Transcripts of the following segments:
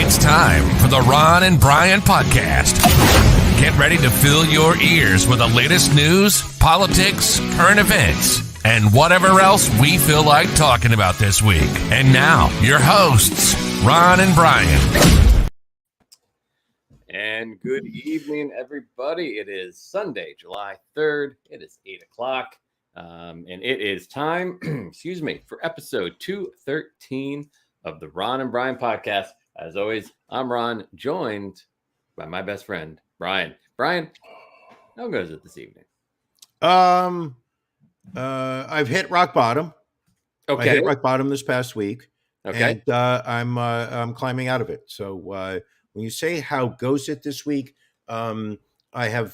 It's time for the Ron and Brian podcast. Get ready to fill your ears with the latest news, politics, current events, and whatever else we feel like talking about this week. And now, your hosts, Ron and Brian. And good evening, everybody. It is Sunday, July 3rd. It is 8 o'clock. And it is time, for episode 213 of the Ron and Brian podcast. As always, I'm Ron, joined by my best friend, Brian. Brian, how goes it this evening? I've hit rock bottom. Okay. I hit rock bottom this past week. Okay. And I'm climbing out of it. So when you say how goes it this week, I have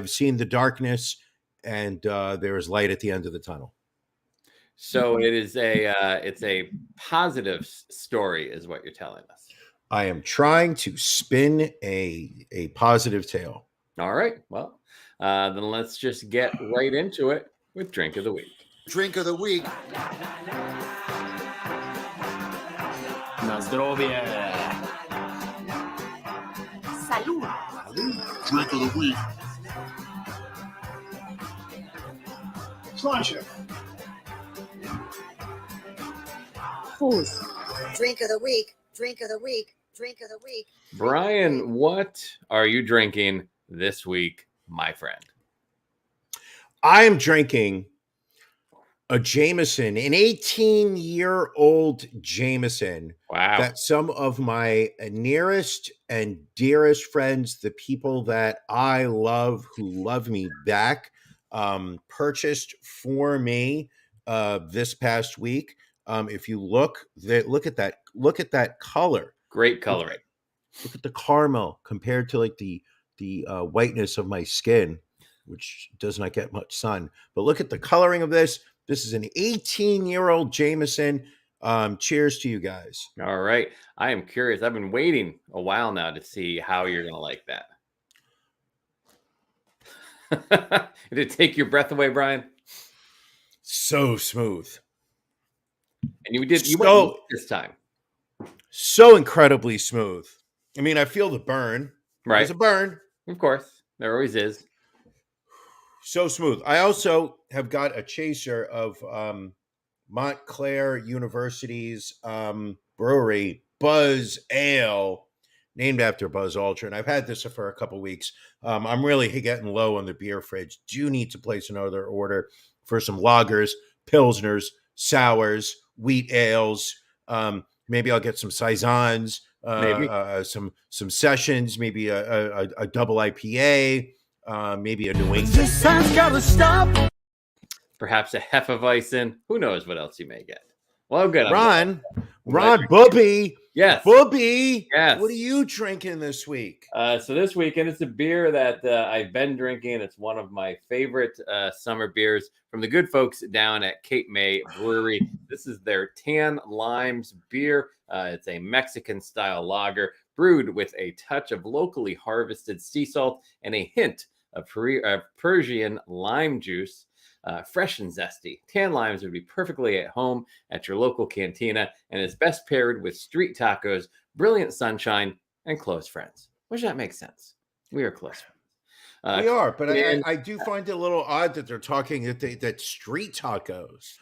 seen the darkness, and there is light at the end of the tunnel. So it is it's a positive story, is what you're telling us. I am trying to spin a positive tale. All right. Well, then let's just get right into it with Drink of the Week. Drink of the week. Masturbating. Salud. Drink of the week. Sláinte. Who's? Drink of the week. Drink of the week. Drink of the week. Brian, what are you drinking this week, my friend? I am drinking a Jamison, an 18-year-old Jamison. Wow. That some of my nearest and dearest friends, the people that I love, who love me back, purchased for me this past week. If you look at that color. Great coloring. Look at the caramel compared to like the whiteness of my skin, which does not get much sun. But look at the coloring of this. This is an 18-year-old Jamison. Cheers to you guys. All right. I am curious. I've been waiting a while now to see how you're going to like that. Did it take your breath away, Brian? So smooth. And you went this time. So incredibly smooth. I mean, I feel the burn. Right. There's a burn. Of course. There always is. So smooth. I also have got a chaser of Montclair University's brewery, Buzz Ale, named after Buzz Aldrin. I've had this for a couple weeks. I'm really getting low on the beer fridge. Do need to place another order for some lagers, pilsners, sours, wheat ales. Maybe I'll get some saisons, some sessions, maybe a double IPA, maybe a New England. This time's gotta stop. Perhaps a Hefeweizen. Who knows what else you may get? Well, good. Ron, Bubby. Yes. Bubby. Yes. What are you drinking this week? So this weekend, it's a beer that I've been drinking. It's one of my favorite summer beers from the good folks down at Cape May Brewery. This is their Tan Limes beer. It's a Mexican-style lager brewed with a touch of locally harvested sea salt and a hint of Persian lime juice. Fresh and zesty. Tan limes would be perfectly at home at your local cantina, and is best paired with street tacos, brilliant sunshine, and close friends. Which that makes sense. We are close friends. We are, but I do find it a little odd that they're talking that street tacos.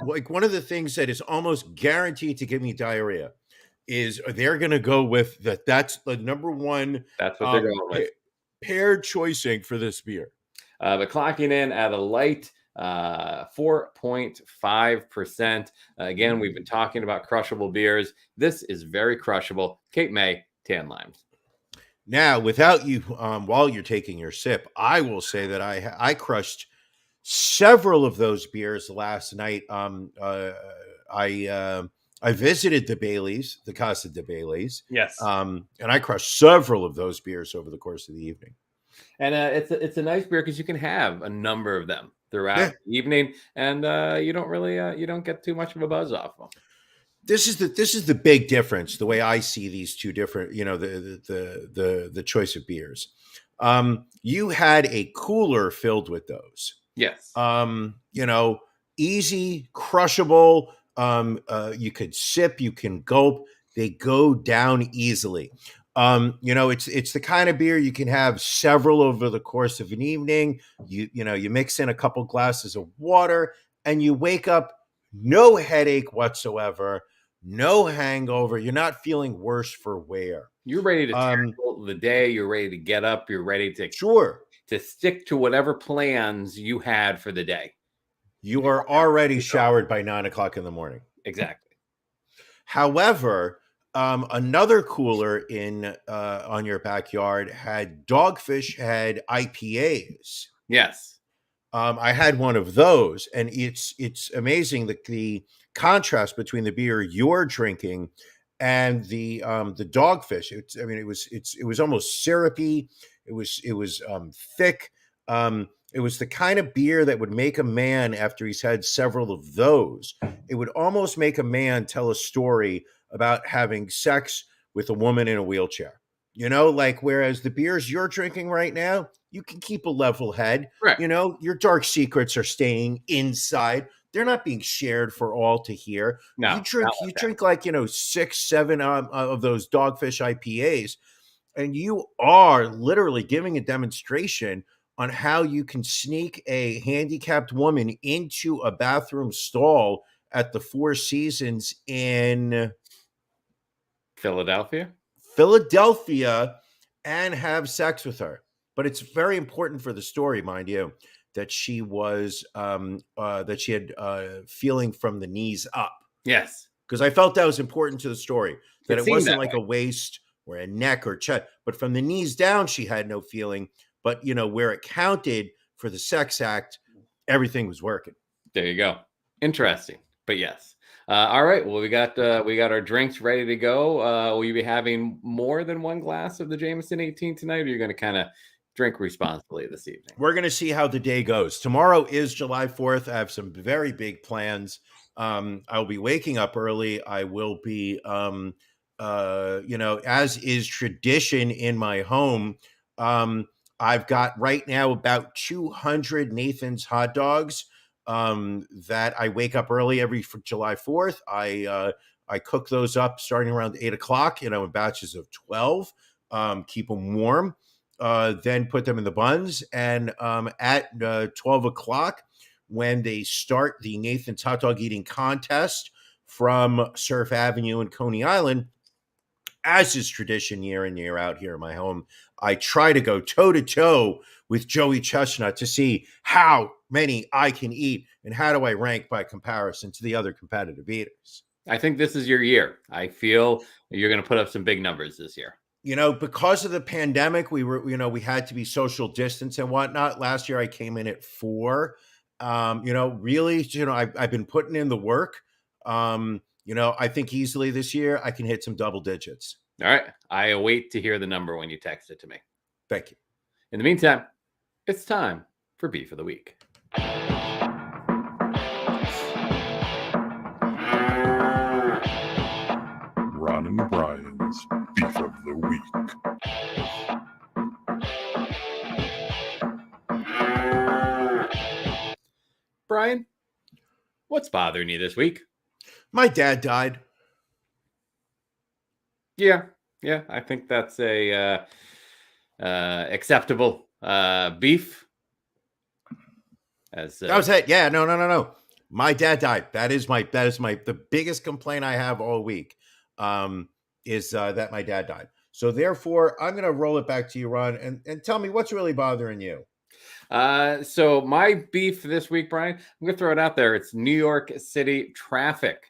Like one of the things that is almost guaranteed to give me diarrhea is they're going to go with that. That's the number one. That's what they're going with. Paired choicing for this beer. But clocking in at a light 4.5%. Again, we've been talking about crushable beers. This is very crushable. Cape May Tan Limes. Now, without you, while you're taking your sip, I will say that I crushed several of those beers last night. I visited the Baileys, the Casa de Baileys. Yes. And I crushed several of those beers over the course of the evening. And it's a nice beer because you can have a number of them throughout the evening, and you don't get too much of a buzz off them. This is the big difference. The way I see these two different, the choice of beers. You had a cooler filled with those. Yes. Easy, crushable. You could sip, you can gulp. They go down easily. It's the kind of beer you can have several over the course of an evening. You mix in a couple glasses of water and you wake up no headache whatsoever, no hangover. You're not feeling worse for wear. You're ready to tackle the day. You're ready to get up. You're ready to stick to whatever plans you had for the day. You are already showered by 9 o'clock in the morning. Exactly. However, another cooler on your backyard had Dogfish had IPAs. Yes. I had one of those, and it's amazing the contrast between the beer you're drinking and the Dogfish. It was almost syrupy. It was thick. It was the kind of beer that would make a man, after he's had several of those, it would almost make a man tell a story about having sex with a woman in a wheelchair. Whereas the beers you're drinking right now, you can keep a level head. Right. Your dark secrets are staying inside. They're not being shared for all to hear. No, you drink like 6, 7 of those Dogfish IPAs, and you are literally giving a demonstration on how you can sneak a handicapped woman into a bathroom stall at the Four Seasons in Philadelphia, and have sex with her. But it's very important for the story, mind you, that she was that she had feeling from the knees up. Yes, because I felt that was important to the story, that it wasn't like a waist or a neck or chest, but from the knees down, she had no feeling. But where it counted for the sex act, everything was working. There you go. Interesting, but yes. All right. Well, we got our drinks ready to go. Will you be having more than one glass of the Jamison 18 tonight, or you're going to kind of drink responsibly this evening? We're going to see how the day goes. Tomorrow is July 4th. I have some very big plans. I'll be waking up early. I will be, as is tradition in my home. I've got right now about 200 Nathan's hot dogs that I wake up early every for July 4th. I cook those up starting around 8 o'clock, in batches of 12, keep them warm, then put them in the buns. And at 12 o'clock, when they start the Nathan's hot dog eating contest from Surf Avenue and Coney Island, as is tradition year in, year out here in my home, I try to go toe-to-toe with Joey Chestnut to see how many I can eat and how do I rank by comparison to the other competitive eaters. I think this is your year. I feel you're going to put up some big numbers this year. Because of the pandemic, we had to be social distance and whatnot. Last year I came in at 4. I've been putting in the work. I think easily this year I can hit some double digits. All right. I await to hear the number when you text it to me. Thank you. In the meantime, it's time for Beef of the Week. Ron and Brian's Beef of the Week. Brian, what's bothering you this week? My dad died. Yeah, I think that's a acceptable beef. That was it. Yeah, no. My dad died. That is the biggest complaint I have all week. Is that my dad died. So therefore, I'm going to roll it back to you, Ron, and tell me what's really bothering you. So my beef this week, Brian, I'm going to throw it out there. It's New York City traffic.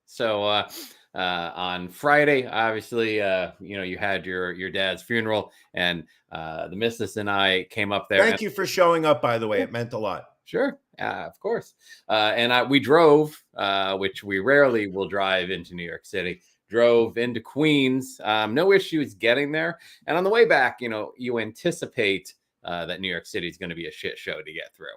So on Friday, obviously, you had your dad's funeral, and the missus and I came up there. Thank you for showing up, by the way. It meant a lot. Sure. Of course. And we drove, which we rarely will drive into New York City, drove into Queens. No issues getting there. And on the way back, you anticipate that New York City is going to be a shit show to get through.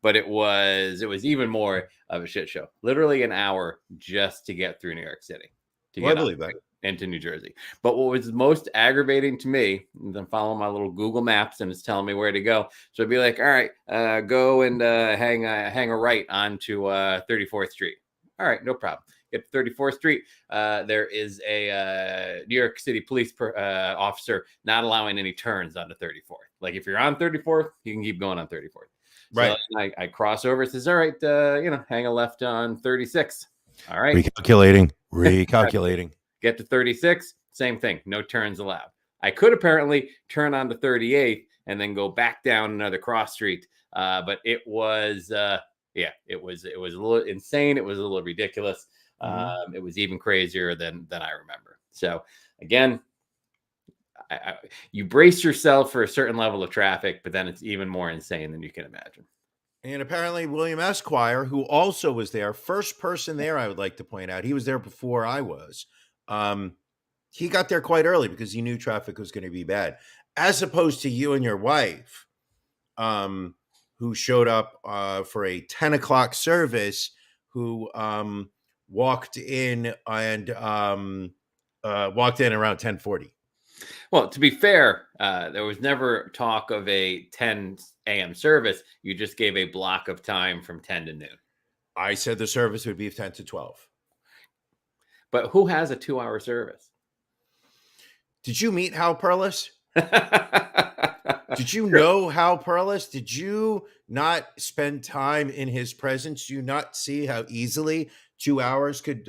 But it was even more of a shit show. Literally an hour just to get through New York City. I believe that. Into New Jersey. But what was most aggravating to me, I'm following my little Google Maps and it's telling me where to go. So I'd be like, all right, go and hang a right onto 34th Street. All right, no problem. Get to 34th Street. There is a New York City police officer not allowing any turns onto 34th. Like if you're on 34th, you can keep going on 34th. Right. So I cross over. It says, all right, hang a left on 36. All right. Recalculating. Get to 36. Same thing. No turns allowed. I could apparently turn on to 38th and then go back down another cross street. But it was, it was a little insane. It was a little ridiculous. It was even crazier than I remember. So again, you brace yourself for a certain level of traffic, but then it's even more insane than you can imagine. And apparently William Esquire, who also was there, first person there, I would like to point out, he was there before I was. He got there quite early because he knew traffic was going to be bad, as opposed to you and your wife, who showed up for a 10 o'clock service, who walked in around 10:40. Well, to be fair, there was never talk of a 10 a.m. service. You just gave a block of time from 10 to noon. I said the service would be 10 to 12. But who has a 2-hour service? Did you meet Hal Perlis? Did you know Hal Perlis? Did you not spend time in his presence? Do you not see how easily 2 hours could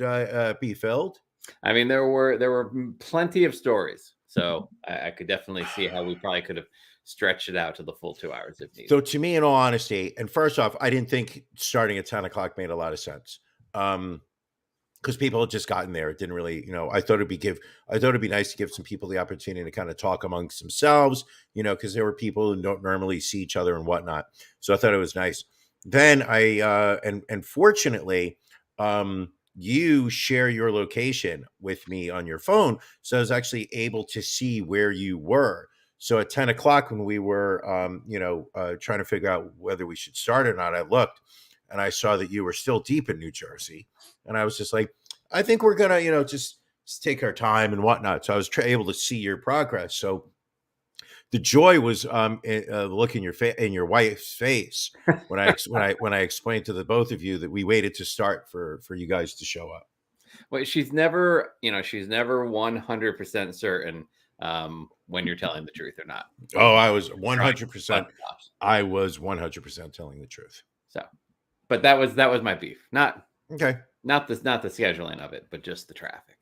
be filled? I mean, there were plenty of stories. So I could definitely see how we probably could have stretched it out to the full 2 hours if needed. So to me, in all honesty, and first off, I didn't think starting at 10 o'clock made a lot of sense. Because people had just gotten there. It didn't really, I thought it'd be nice to give some people the opportunity to kind of talk amongst themselves, because there were people who don't normally see each other and whatnot. So I thought it was nice. Then and fortunately, you share your location with me on your phone. So I was actually able to see where you were. So at 10 o'clock when we were, trying to figure out whether we should start or not, I looked and I saw that you were still deep in New Jersey. And I was just like, I think we're going to, just take our time and whatnot. So I was able to see your progress. So the joy was look in your wife's face when I explained to the both of you that we waited to start for you guys to show up. Well, she's never 100% certain when you're telling the truth or not. Oh, I was 100%. I was 100% telling the truth. So, but that was my beef. Not the scheduling of it, but just the traffic.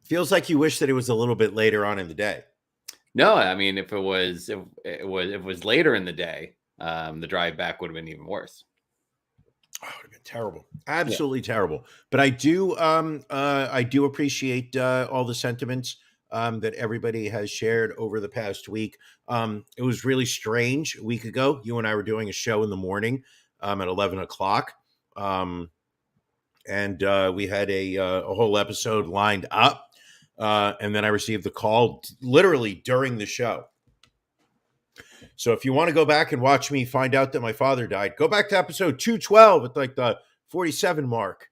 Feels like you wish that it was a little bit later on in the day. No, I mean, if it was later in the day, the drive back would have been even worse. Oh, it would have been terrible. Absolutely terrible. But I do appreciate all the sentiments that everybody has shared over the past week. It was really strange. A week ago, you and I were doing a show in the morning at 11 o'clock. And we had a whole episode lined up. And then I received the call literally during the show. So if you want to go back and watch me find out that my father died, go back to episode 212 at like the 47 mark,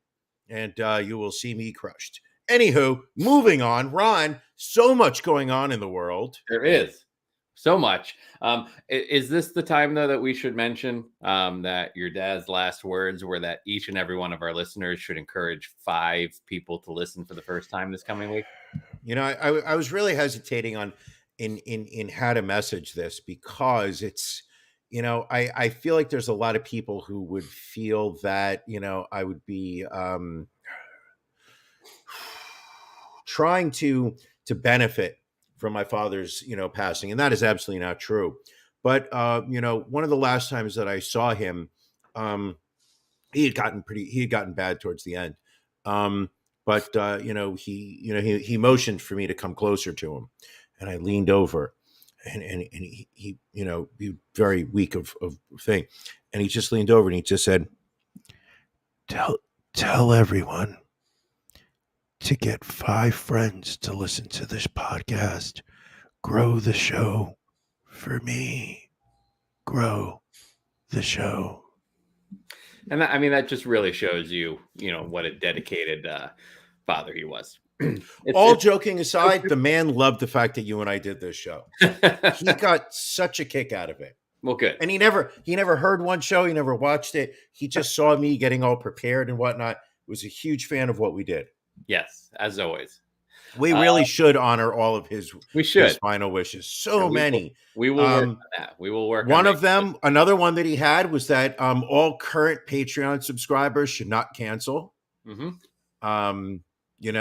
and you will see me crushed. Anywho, moving on. Ron, so much going on in the world. There is so much. Is this the time, though, that we should mention that your dad's last words were that each and every one of our listeners should encourage 5 people to listen for the first time this coming week? I was really hesitating on in how to message this because it's, I feel like there's a lot of people who would feel that, I would be trying to benefit from my father's, passing. And that is absolutely not true. But, one of the last times that I saw him, he had gotten bad towards the end. But he motioned for me to come closer to him, and I leaned over, and he very weak of thing, and he just leaned over and he just said, "Tell everyone to get 5 friends to listen to this podcast. Grow the show for me. Grow the show." And that just really shows you, what a dedicated father he was. All joking aside, the man loved the fact that you and I did this show. He got such a kick out of it. Well, good. And he never heard one show. He never watched it. He just saw me getting all prepared and whatnot. Was a huge fan of what we did. Yes, as always. We really should honor all of his final wishes. So many. We will work on that. We will work one on of them. Another one that he had was that all current Patreon subscribers should not cancel. Mm-hmm.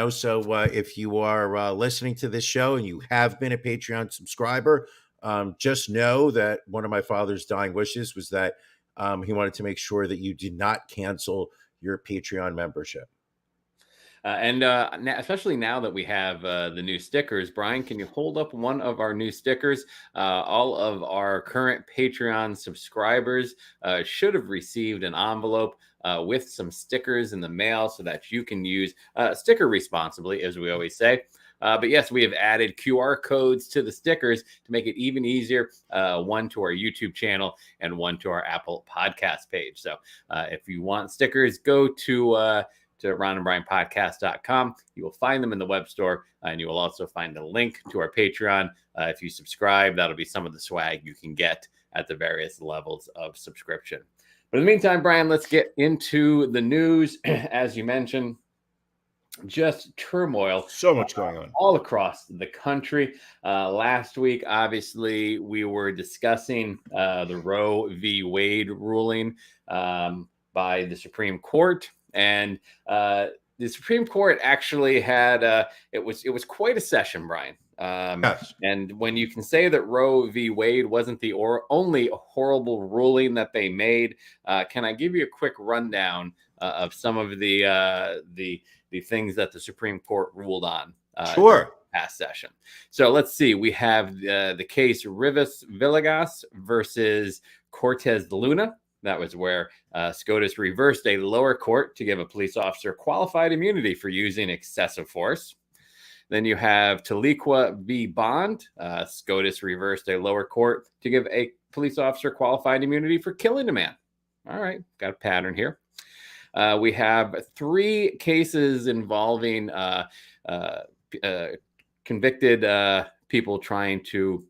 So if you are listening to this show and you have been a Patreon subscriber, just know that one of my father's dying wishes was that he wanted to make sure that you did not cancel your Patreon membership. Especially now that we have the new stickers, Brian, can you hold up one of our new stickers? All of our current Patreon subscribers should have received an envelope with some stickers in the mail so that you can use sticker responsibly, as we always say. But yes, we have added QR codes to the stickers to make it even easier, one to our YouTube channel and one to our Apple podcast page. So if you want stickers, go to ronandbrianpodcast.com. You will find them in the web store, and you will also find a link to our Patreon. If you subscribe, that'll be some of the swag you can get at the various levels of subscription. But in the meantime, Brian, let's get into the news. As you mentioned, just turmoil. So much going on all across the country. Last week, obviously, we were discussing the Roe v. Wade ruling by the Supreme Court. And the Supreme Court actually had it was quite a session, Brian. Yes. And when you can say that Roe v. Wade wasn't the only horrible ruling that they made, can I give you a quick rundown of some of the things that the Supreme Court ruled on? Sure. Past session. So let's see. We have the case Rivas Villegas versus Cortez de Luna. That was where SCOTUS reversed a lower court to give a police officer qualified immunity for using excessive force. Then you have Taliqua v. Bond. SCOTUS reversed a lower court to give a police officer qualified immunity for killing a man. All right, got a pattern here. We have 3 cases involving convicted people trying to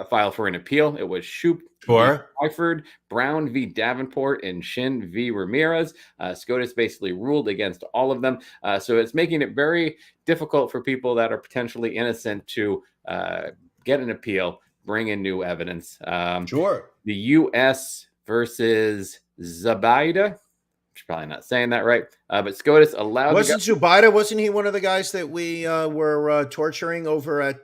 file for an appeal. It was Shoup v. Twyford, Brown v. Davenport, and Shin v. Ramirez. SCOTUS basically ruled against all of them. So it's making it very difficult for people that are potentially innocent to get an appeal, bring in new evidence. Sure. The U.S. versus Zubaydah. Probably not saying that right, but SCOTUS allowed. Wasn't Zubaydah? Wasn't he one of the guys that we were torturing over at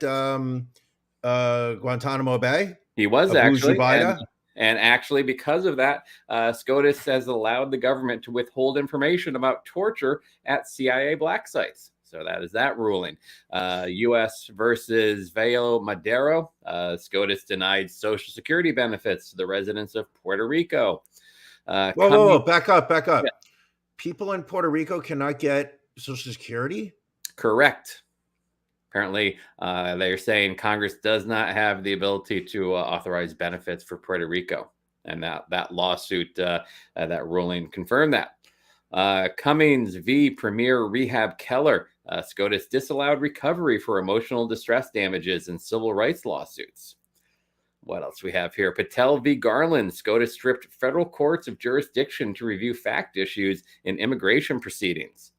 Guantanamo Bay? He was actually, and actually because of that, SCOTUS has allowed the government to withhold information about torture at CIA black sites. So that is that ruling. U.S. versus Vayo Madero. SCOTUS denied Social Security benefits to the residents of Puerto Rico. Whoa, back up. Yeah. People in Puerto Rico cannot get Social Security? Correct. Apparently, they're saying Congress does not have the ability to authorize benefits for Puerto Rico. And that lawsuit, that ruling confirmed that. Cummings v. Premier Rehab Keller. SCOTUS disallowed recovery for emotional distress damages in civil rights lawsuits. What else we have here? Patel v. Garland. SCOTUS stripped federal courts of jurisdiction to review fact issues in immigration proceedings.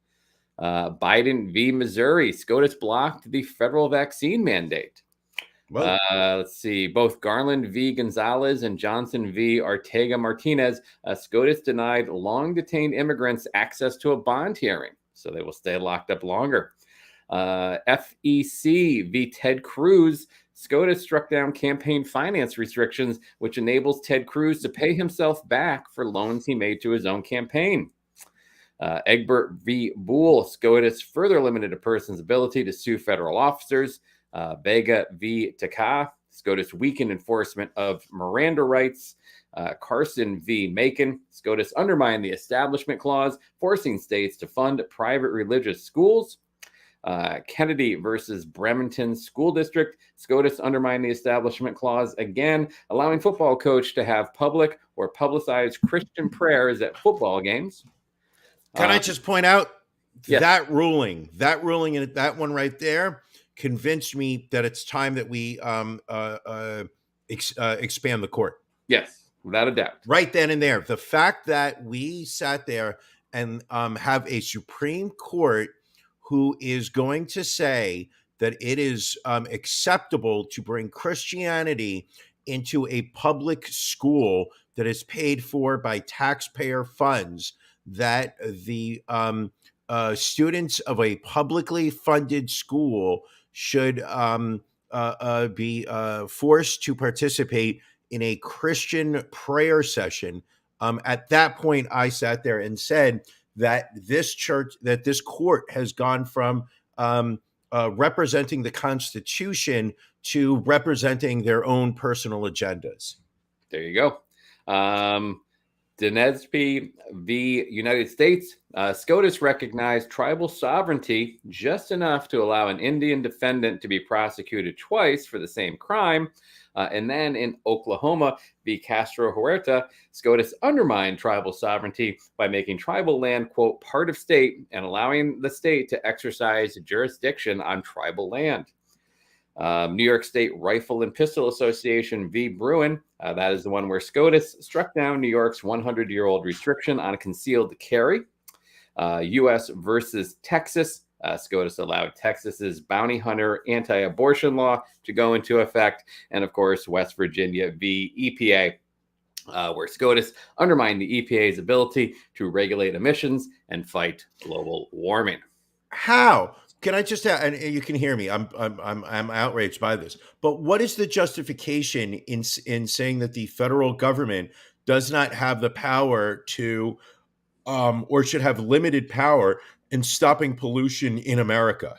Biden v. Missouri. SCOTUS blocked the federal vaccine mandate. Let's see. Both Garland v. Gonzalez and Johnson v. Ortega Martinez. SCOTUS denied long-detained immigrants access to a bond hearing, so they will stay locked up longer. FEC v. Ted Cruz. SCOTUS struck down campaign finance restrictions, which enables Ted Cruz to pay himself back for loans he made to his own campaign. Egbert v. Boole. SCOTUS further limited a person's ability to sue federal officers. Vega v. Taka. SCOTUS weakened enforcement of Miranda rights. Carson v. Macon. SCOTUS undermined the Establishment Clause, forcing states to fund private religious schools. Kennedy versus Bremerton School District. SCOTUS undermined the Establishment Clause again, allowing football coach to have public or publicized Christian prayers at football games. Can I just point out yes. that ruling and that one right there convinced me that it's time that we expand the court. Yes, without a doubt. Right then and there. The fact that we sat there and have a Supreme Court who is going to say that it is acceptable to bring Christianity into a public school that is paid for by taxpayer funds, that the students of a publicly funded school should be forced to participate in a Christian prayer session. At that point, I sat there and said that this court has gone from representing the Constitution to representing their own personal agendas. There you go. Dinesby v. United States. SCOTUS recognized tribal sovereignty just enough to allow an Indian defendant to be prosecuted twice for the same crime. And then in Oklahoma v. Castro Huerta, SCOTUS undermined tribal sovereignty by making tribal land, quote, part of state and allowing the state to exercise jurisdiction on tribal land. New York State Rifle and Pistol Association v. Bruin. That is the one where SCOTUS struck down New York's 100-year-old restriction on concealed carry. U.S. versus Texas. SCOTUS allowed Texas's bounty hunter anti-abortion law to go into effect. And of course, West Virginia v. EPA, where SCOTUS undermined the EPA's ability to regulate emissions and fight global warming. How? Can I just add, and you can hear me, I'm outraged by this, but what is the justification in saying that the federal government does not have the power to, or should have limited power in stopping pollution in America?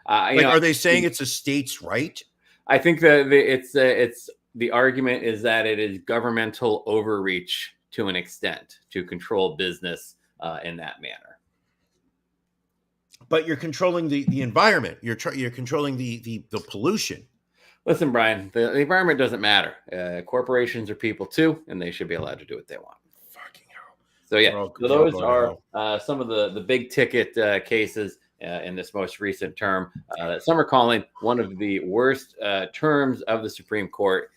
Are they saying it's a state's right? I think that it's the argument is that it is governmental overreach to an extent to control business in that manner. But you're controlling the environment. You're controlling the pollution. Listen, Brian, the environment doesn't matter. Corporations are people too, and they should be allowed to do what they want. Fucking hell. So yeah, so those are some of the big ticket cases in this most recent term. Some are calling one of the worst terms of the Supreme Court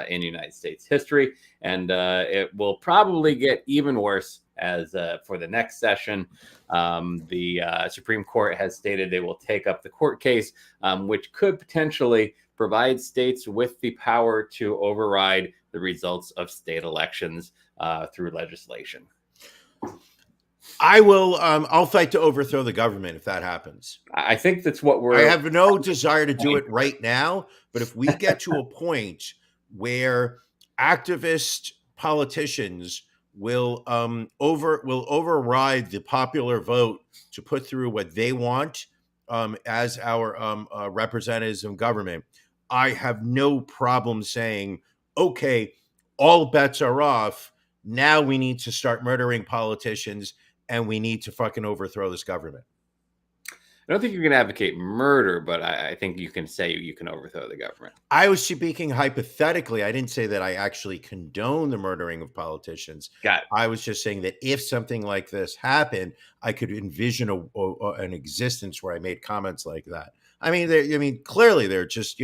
in United States history, and it will probably get even worse as for the next session. The Supreme Court has stated they will take up the court case, which could potentially provide states with the power to override the results of state elections through legislation. I will. I'll fight to overthrow the government if that happens. I think that's what I have no desire to do it right now, but if we get to a point where activist politicians will override the popular vote to put through what they want as our representatives in government, I have no problem saying, okay, all bets are off. Now we need to start murdering politicians and we need to fucking overthrow this government. I don't think you can advocate murder, but I think you can say you can overthrow the government. I was speaking hypothetically. I didn't say that I actually condone the murdering of politicians. Got it. I was just saying that if something like this happened, I could envision an existence where I made comments like that. I mean, clearly they're just,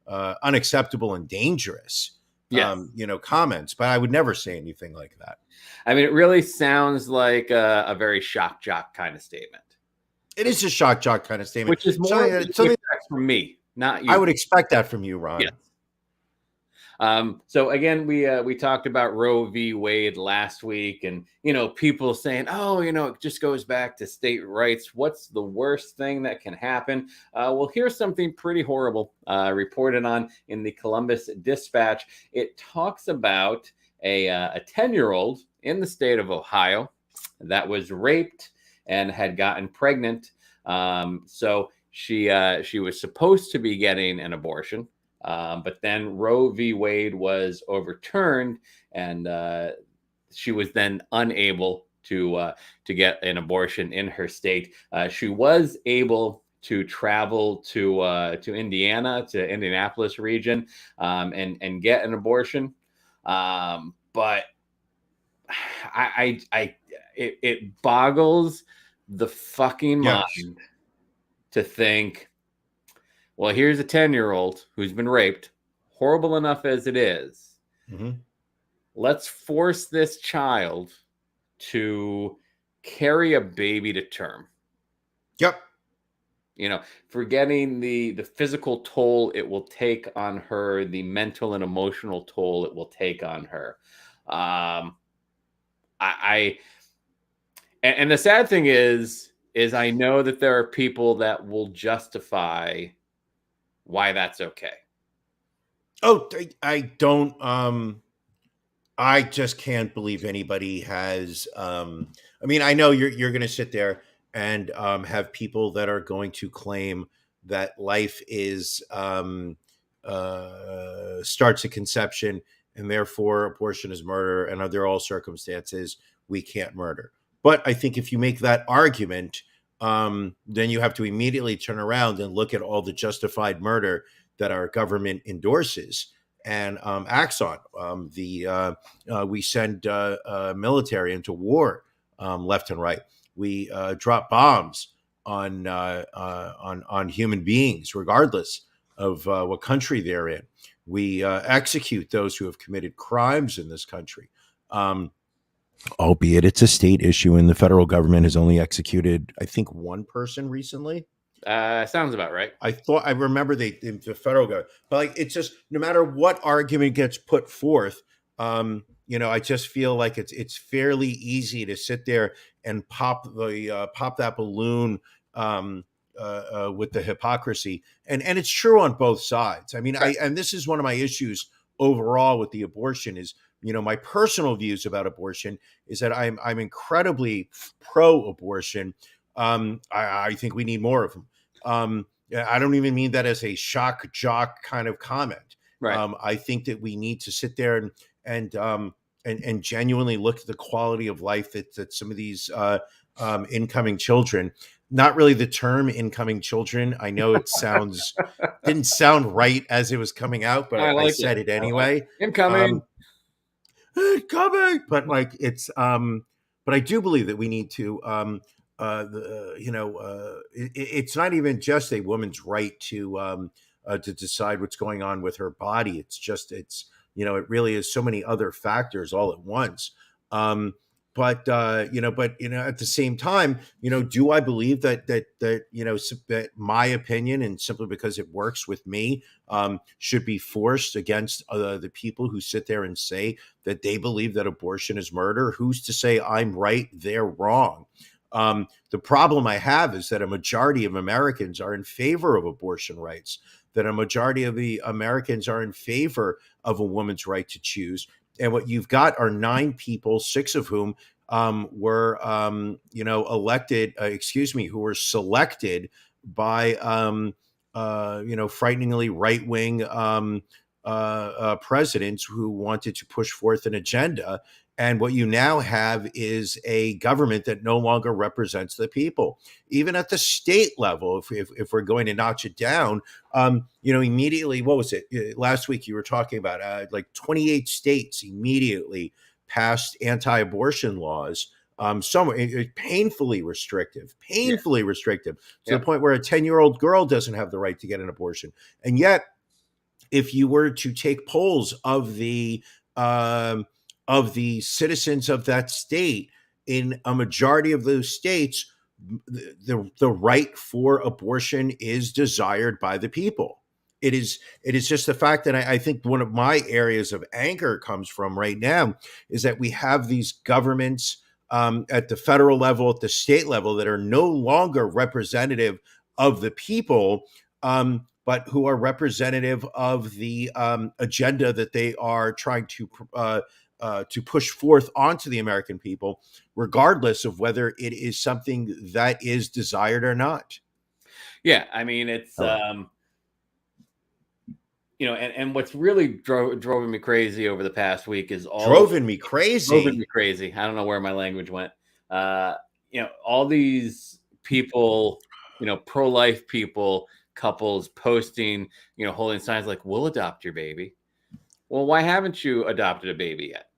unacceptable and dangerous, yes. Comments, but I would never say anything like that. I mean, it really sounds like a very shock jock kind of statement. It is a shock jock kind of statement, which is more something from me, not you. I would expect that from you, Ron. Yes. So again, we talked about Roe v. Wade last week, and people saying, "Oh, it just goes back to state rights. What's the worst thing that can happen?" Well, here's something pretty horrible reported on in the Columbus Dispatch. It talks about a 10-year-old in the state of Ohio that was raped and had gotten pregnant. So she was supposed to be getting an abortion, but then Roe v. Wade was overturned, and she was then unable to get an abortion in her state. She was able to travel to Indiana, to Indianapolis region, and get an abortion, but it boggles the fucking mind to think, well, here's a 10-year-old who's been raped, horrible enough as it is, Mhm. let's force this child to carry a baby to term. Yep. Forgetting the physical toll it will take on her, the mental and emotional toll it will take on her. I and the sad thing is I know that there are people that will justify why that's okay. Oh, I don't. I just can't believe anybody has. I mean, I know you're going to sit there and have people that are going to claim that life is starts at conception, and therefore abortion is murder, and under all circumstances we can't murder. But I think if you make that argument, then you have to immediately turn around and look at all the justified murder that our government endorses and acts on. We send military into war left and right. We drop bombs on human beings, regardless of what country they're in. We execute those who have committed crimes in this country. Albeit it's a state issue, and the federal government has only executed, I think, one person recently. Sounds about right. I remember the federal government, but like it's just no matter what argument gets put forth, I just feel like it's fairly easy to sit there and pop that balloon with the hypocrisy, and it's true on both sides. I mean, Right. and this is one of my issues overall with the abortion is my personal views about abortion is that I'm incredibly pro-abortion. I think we need more of them. I don't even mean that as a shock jock kind of comment. Right. I think that we need to sit there and genuinely look at the quality of life that some of these incoming children. Not really the term incoming children. I know it didn't sound right as it was coming out, but I said it anyway. Incoming. Incoming. But like it's but I do believe that we need to it's not even just a woman's right to decide what's going on with her body. It really is so many other factors all at once. But at the same time, do I believe that my opinion, and simply because it works with me, should be forced against the people who sit there and say that they believe that abortion is murder? Who's to say I'm right, they're wrong? The problem I have is that a majority of Americans are in favor of abortion rights, that a majority of the Americans are in favor of a woman's right to choose. And what you've got are 9 people, 6 of whom were, elected, who were selected by, frighteningly right-wing presidents who wanted to push forth an agenda. And what you now have is a government that no longer represents the people. Even at the state level, if we're going to notch it down, immediately, what was it? Last week you were talking about like 28 states immediately passed anti-abortion laws. Some painfully restrictive to the point where a 10-year-old girl doesn't have the right to get an abortion. And yet, if you were to take polls of the citizens of that state, in a majority of those states, the right for abortion is desired by the people. It is just the fact that I think one of my areas of anger comes from right now is that we have these governments at the federal level, at the state level, that are no longer representative of the people, but who are representative of the agenda that they are trying to push forth onto the American people, regardless of whether it is something that is desired or not. Yeah, I mean, it's and what's really drove me crazy over the past week is Drove me crazy. I don't know where my language went. All these people, pro-life people, couples posting, holding signs like, "We'll adopt your baby." Well, why haven't you adopted a baby yet?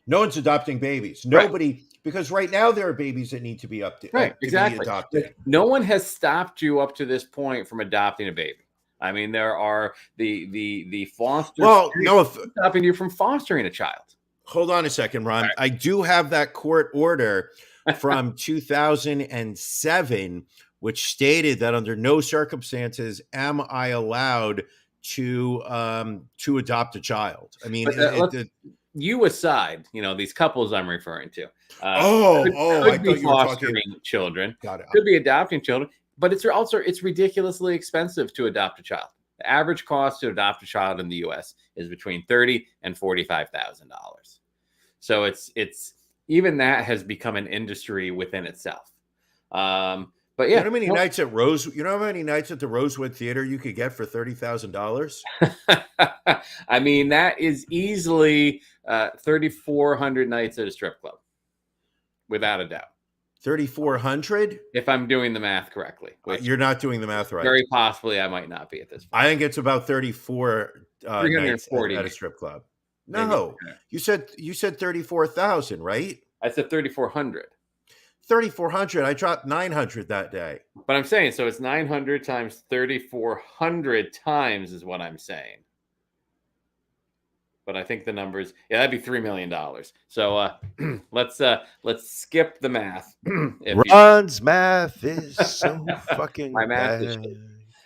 No one's adopting babies. Nobody, right. Because right now there are babies that need to be exactly. adopted. No one has stopped you up to this point from adopting a baby. I mean, there are the foster Well, no, stopping you from fostering a child. hold on a second, Ron. Right. I do have that court order from 2007, which stated that under no circumstances am I allowed to adopt a child. I mean, you aside, these couples I'm referring to. I could thought be you were fostering talking children. Got it. Could be adopting children, but it's ridiculously expensive to adopt a child. The average cost to adopt a child in the U.S. is between $30,000 and $45,000. So it's even that has become an industry within itself. But yeah, you know how many nights at the Rosewood Theater you could get for $30,000? I mean, that is easily 3,400 nights at a strip club, without a doubt. 3,400? If I'm doing the math correctly. You're not doing the math right. Very possibly I might not be at this point. I think it's about 34 nights at a strip club. No, Maybe. you said 34,000, right? I said 3,400. 3,400. I dropped 900 that day. But I'm saying, so it's 900 times 3,400 times is what I'm saying. But I think the numbers, that'd be $3 million. So let's skip the math. Ron's math is so fucking My math bad. is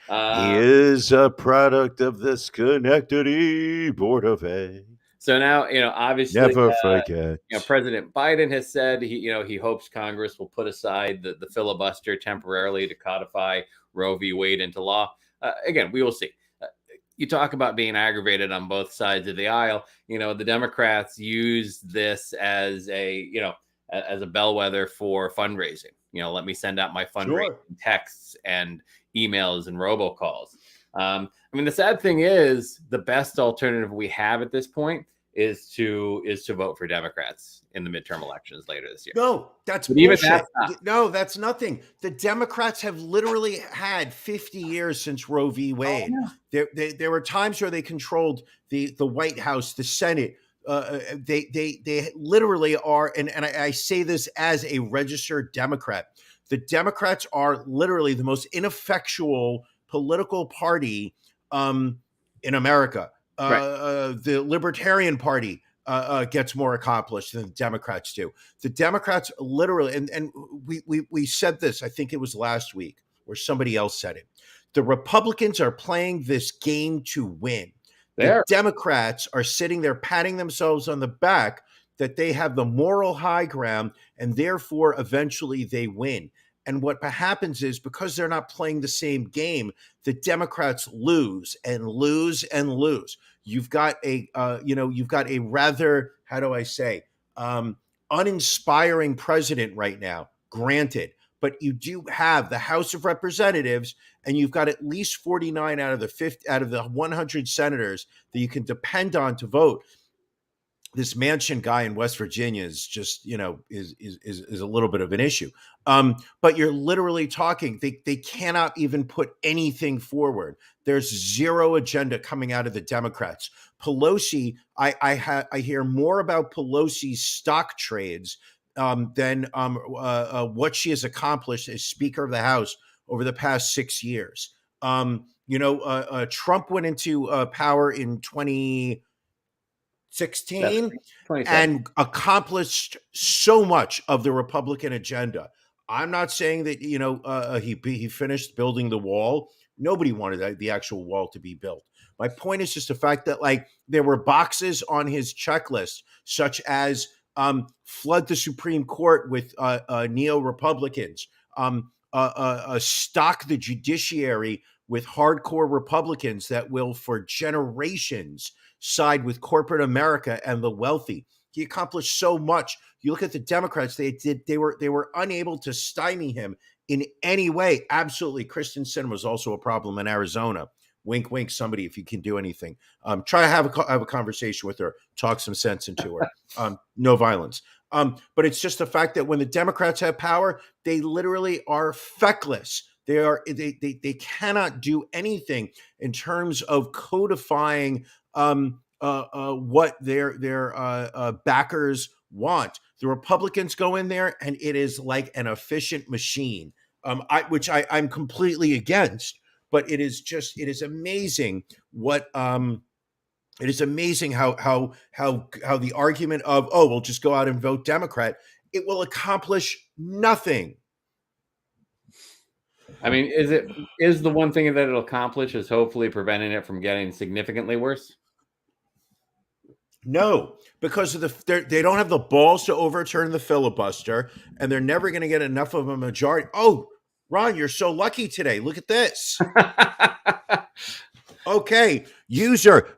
He is a product of the Schenectady Board of Ed. So now, obviously, Never forget. President Biden has said he hopes Congress will put aside the filibuster temporarily to codify Roe v. Wade into law. Again, we will see. You talk about being aggravated on both sides of the aisle. The Democrats use this as a bellwether for fundraising. Let me send out my fundraising texts and emails and robocalls. I mean, the sad thing is the best alternative we have at this point is to vote for Democrats in the midterm elections later this year. No, that's bullshit. No, that's nothing. The Democrats have literally had 50 years since Roe v. Wade. Oh, yeah. There were times where they controlled the White House, the Senate. They literally are, and I say this as a registered Democrat. The Democrats are literally the most ineffectual political party in America. Right. The Libertarian Party gets more accomplished than the Democrats do. The Democrats literally, and we said this, I think it was last week, or somebody else said it. The Republicans are playing this game to win. The Democrats are sitting there patting themselves on the back that they have the moral high ground, and therefore eventually they win. And what happens is, because they're not playing the same game, the Democrats lose and lose and lose. You've got a rather, how do I say, uninspiring president right now, granted, but you do have the House of Representatives, and you've got at least 49 out of the 100 senators that you can depend on to vote. This Manchin guy in West Virginia is just, is a little bit of an issue. But you're literally talking, they cannot even put anything forward. There's zero agenda coming out of the Democrats. Pelosi, I hear more about Pelosi's stock trades than what she has accomplished as Speaker of the House over the past 6 years. Trump went into power in 2016 and accomplished so much of the Republican agenda. I'm not saying that, he finished building the wall. Nobody wanted the actual wall to be built. My point is just the fact that, there were boxes on his checklist, such as flood the Supreme Court with neo-Republicans, stock the judiciary with hardcore Republicans that will, for generations, side with corporate America and the wealthy. He accomplished so much. You look at the Democrats; they were unable to stymie him in any way. Absolutely, Kristen Sinema was also a problem in Arizona. Wink, wink. Somebody, if you can do anything, try to have a conversation with her, talk some sense into her. No violence. But it's just the fact that when the Democrats have power, they literally are feckless. They cannot do anything in terms of codifying what their backers want. The Republicans go in there, and it is like an efficient machine, which I'm completely against. but it is amazing what it is amazing how the argument of, oh, we'll just go out and vote Democrat, it will accomplish nothing. I mean, is the one thing that it'll accomplish is hopefully preventing it from getting significantly worse? No, because of they don't have the balls to overturn the filibuster, and they're never going to get enough of a majority. Oh, Ron, you're so lucky today. Look at this. Okay, user,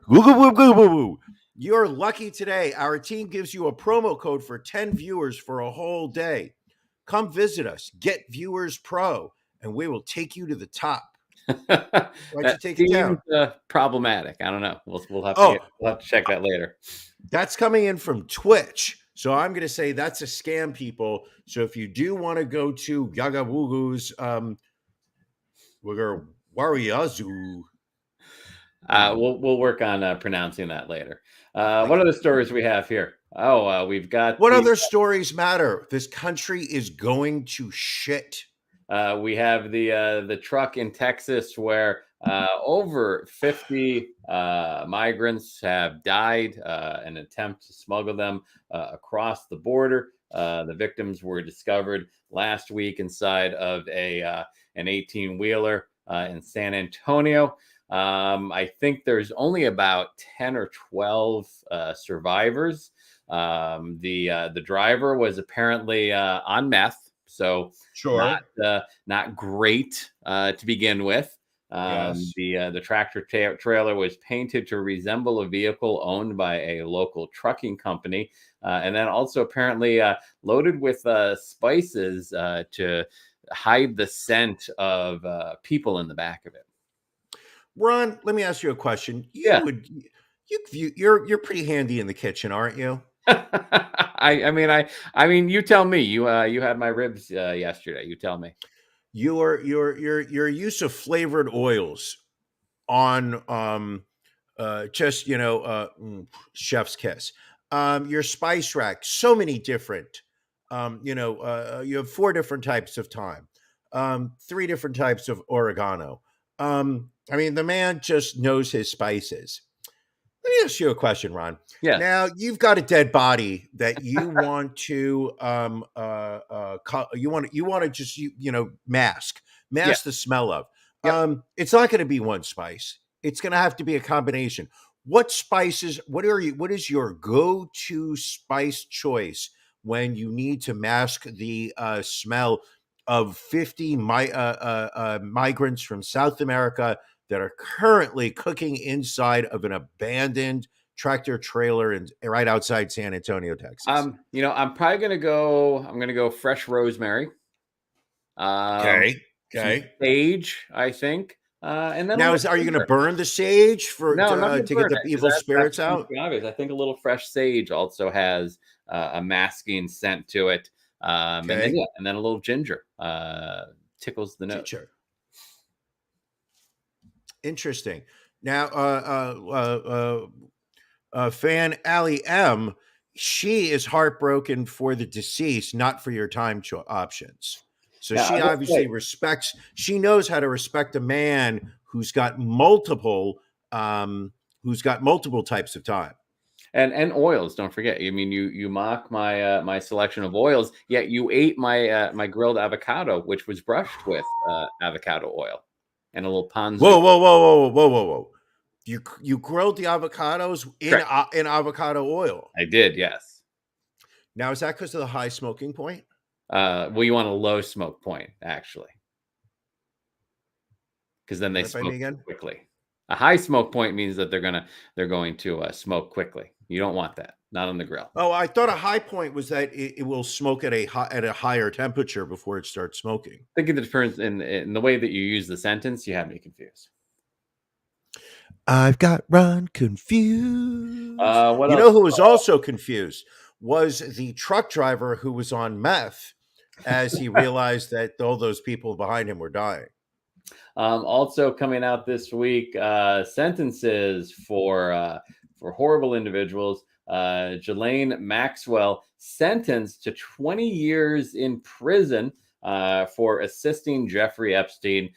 you're lucky today. Our team gives you a promo code for 10 viewers for a whole day. Come visit us. Get Viewers Pro, and we will take you to the top. That you take it down? Problematic. I don't know. We'll have to check that later. That's coming in from Twitch. So I'm going to say that's a scam, people. So if you do want to go to Yaga Wugu's Wariazu, we'll work on pronouncing that later. What other stories we have here? We've got what other stories matter? This country is going to shit. We have the truck in Texas where over 50 migrants have died in an attempt to smuggle them across the border. The victims were discovered last week inside of an 18-wheeler in San Antonio. I think there's only about 10 or 12 survivors. The driver was apparently on meth, so sure, not great to begin with. Yes. The tractor trailer was painted to resemble a vehicle owned by a local trucking company, and then also apparently loaded with spices to hide the scent of people in the back of it. Ron, let me ask you a question. You're pretty handy in the kitchen, aren't you? I mean, you tell me. You had my ribs yesterday. You tell me. Your use of flavored oils on chef's kiss. Your spice rack, so many different. You have 4 different types of thyme, 3 different types of oregano. I mean, the man just knows his spices. Let me ask you a question, Ron. Yeah. Now you've got a dead body that you want to just mask the smell of. Yep. It's not going to be one spice. It's going to have to be a combination. What spices? What is your go-to spice choice when you need to mask the smell of 50 migrants from South America that are currently cooking inside of an abandoned tractor trailer right outside San Antonio, Texas? I'm probably gonna go fresh rosemary. Okay. Sage, I think. And then now, are you going to burn the sage to get the evil spirits out? Obvious. I think a little fresh sage also has a masking scent to it. And then a little ginger tickles the nose. Ginger. Interesting. Now, fan Allie M, she is heartbroken for the deceased, not for your time options. So she obviously respects. She knows how to respect a man who's got multiple types of time. And oils, don't forget. I mean, you mock my my selection of oils, yet you ate my grilled avocado, which was brushed with avocado oil and a little ponzu. Whoa! You grilled the avocados in avocado oil. I did, yes. Now, is that because of the high smoking point? Well, you want a low smoke point, actually, because then they smoke quickly. A high smoke point means that they're going to smoke quickly. You don't want that. Not on the grill. Oh, I thought a high point was that it will smoke at a higher temperature before it starts smoking. I think it depends in the way that you use the sentence. You have me confused. I've got Ron confused. What you else? know who was also confused was the truck driver who was on meth as he realized that all those people behind him were dying. Also coming out this week, sentences for horrible individuals. Ghislaine Maxwell sentenced to 20 years in prison for assisting Jeffrey Epstein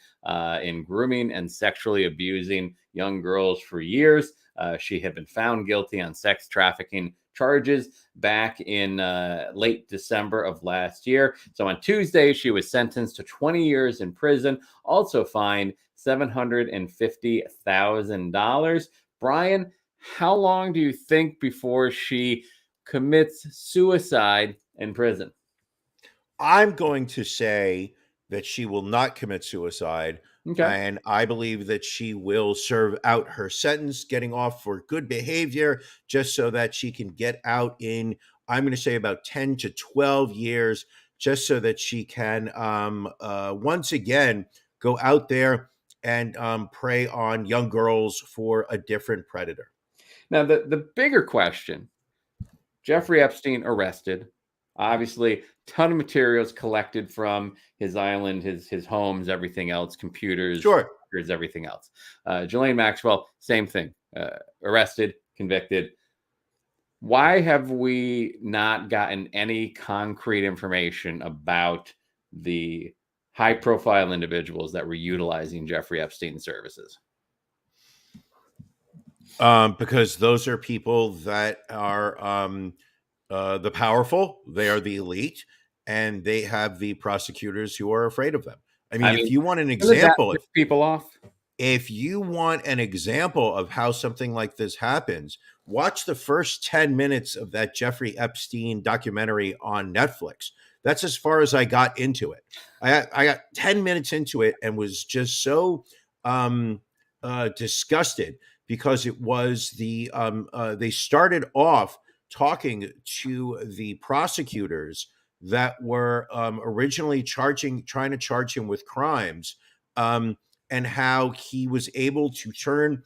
in grooming and sexually abusing young girls for years. She had been found guilty on sex trafficking charges back in late December of last year. So on Tuesday, she was sentenced to 20 years in prison, also fined $750,000. Brian, how long do you think before she commits suicide in prison? I'm going to say that she will not commit suicide. Okay. And I believe that she will serve out her sentence, getting off for good behavior, just so that she can get out in, I'm going to say, about 10 to 12 years, just so that she can once again go out there and prey on young girls for a different predator. Now, the bigger question, Jeffrey Epstein arrested, obviously ton of materials collected from his island, his homes, everything else, computers, Sure. records, everything else. Ghislaine Maxwell, same thing, arrested, convicted. Why have we not gotten any concrete information about the high profile individuals that were utilizing Jeffrey Epstein's services? Because those are people that are the powerful, they are the elite, and they have the prosecutors who are afraid of them. I mean, if you want an example, people off. If you want an example of how something like this happens, watch the first 10 minutes of that Jeffrey Epstein documentary on Netflix. That's as far as I got into it. I got 10 minutes into it and was just so disgusted, because it was they started off talking to the prosecutors that were originally trying to charge him with crimes, and how he was able to turn,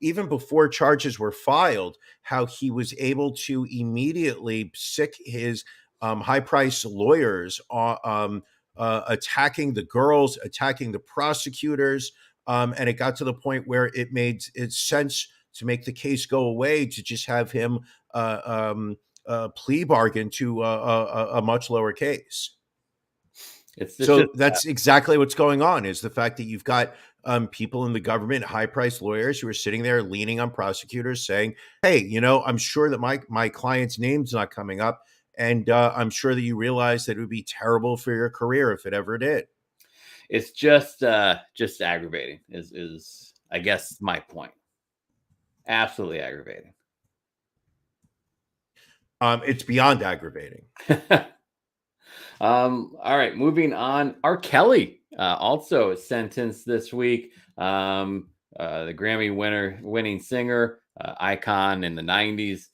even before charges were filed, how he was able to immediately sick his high-priced lawyers, attacking the girls, attacking the prosecutors, and it got to the point where it made sense to make the case go away, to just have him plea bargain to a much lower case. That's exactly what's going on, is the fact that you've got people in the government, high-priced lawyers, who are sitting there leaning on prosecutors saying, hey, I'm sure that my client's name's not coming up, and I'm sure that you realize that it would be terrible for your career if it ever did. It's just aggravating is I guess my point. Absolutely aggravating. It's beyond aggravating. All right, moving on. R. Kelly also sentenced this week. The Grammy winning singer, icon in the 90s,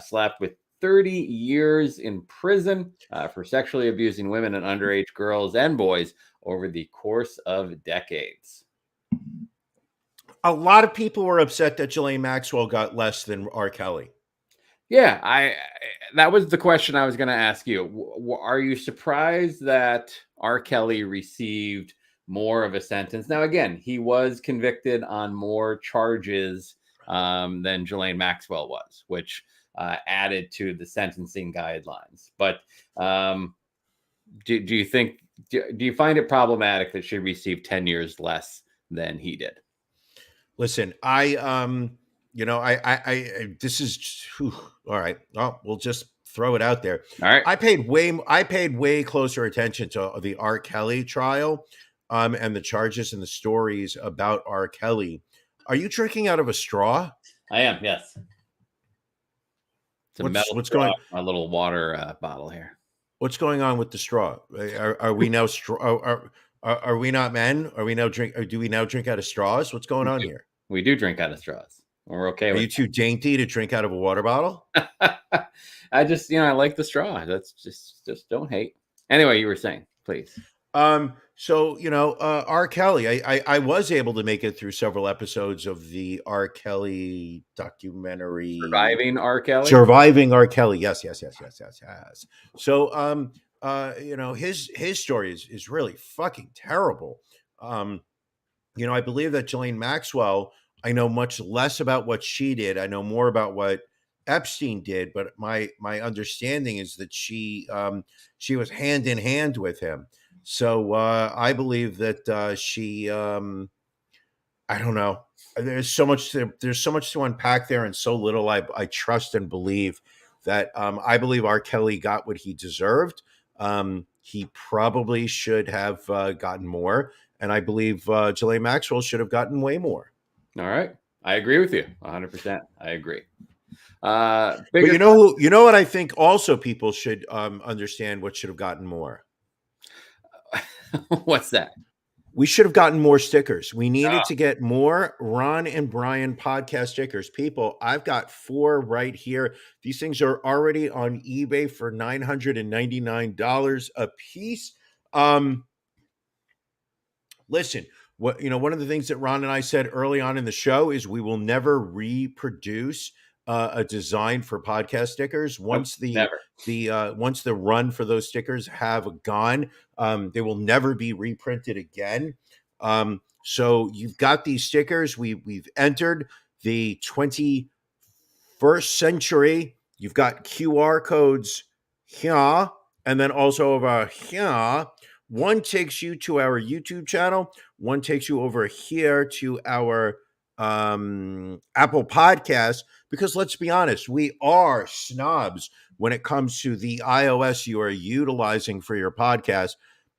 slapped with 30 years in prison for sexually abusing women and underage girls and boys over the course of decades. A lot of people were upset that Ghislaine Maxwell got less than R. Kelly. Yeah, that was the question I was going to ask you. Are you surprised that R. Kelly received more of a sentence? Now, again, he was convicted on more charges than Ghislaine Maxwell was, which added to the sentencing guidelines. But do you find it problematic that she received 10 years less than he did? Listen, this is all right. Well, we'll just throw it out there. All right. I paid way closer attention to the R. Kelly trial, and the charges and the stories about R. Kelly. Are you drinking out of a straw? I am. Yes. It's what's going? A little water bottle here. What's going on with the straw? Are we now straw? Are we not men? Are we now do we now drink out of straws? What's going on here? We do drink out of straws. We're okay. Are you too dainty to drink out of a water bottle? I just, I like the straw. That's just don't hate. Anyway, you were saying, please. So, R. Kelly, I was able to make it through several episodes of the R. Kelly documentary. Surviving R. Kelly? Surviving R. Kelly. Yes. So, his story is really fucking terrible. I believe that Ghislaine Maxwell, I know much less about what she did. I know more about what Epstein did, but my understanding is that she was hand in hand with him. So I believe that she I don't know. There's so much to unpack there, and so little I trust and believe that I believe R. Kelly got what he deserved. He probably should have gotten more, and I believe Ghislaine Maxwell should have gotten way more. All right, I agree with you 100%. I agree. But you know what I think also people should understand what should have gotten more. What's that? We should have gotten more stickers. We needed to get more Ron and Brian podcast stickers. People, I've got 4 right here. These things are already on eBay for $999 a piece. Listen, one of the things that Ron and I said early on in the show is we will never reproduce a design for podcast stickers. Once the run for those stickers have gone, they will never be reprinted again. So you've got these stickers. We've entered the 21st century. You've got QR codes here, and then also over here. One takes you to our YouTube channel. One takes you over here to our Apple Podcast, because let's be honest, we are snobs when it comes to the iOS you are utilizing for your podcast.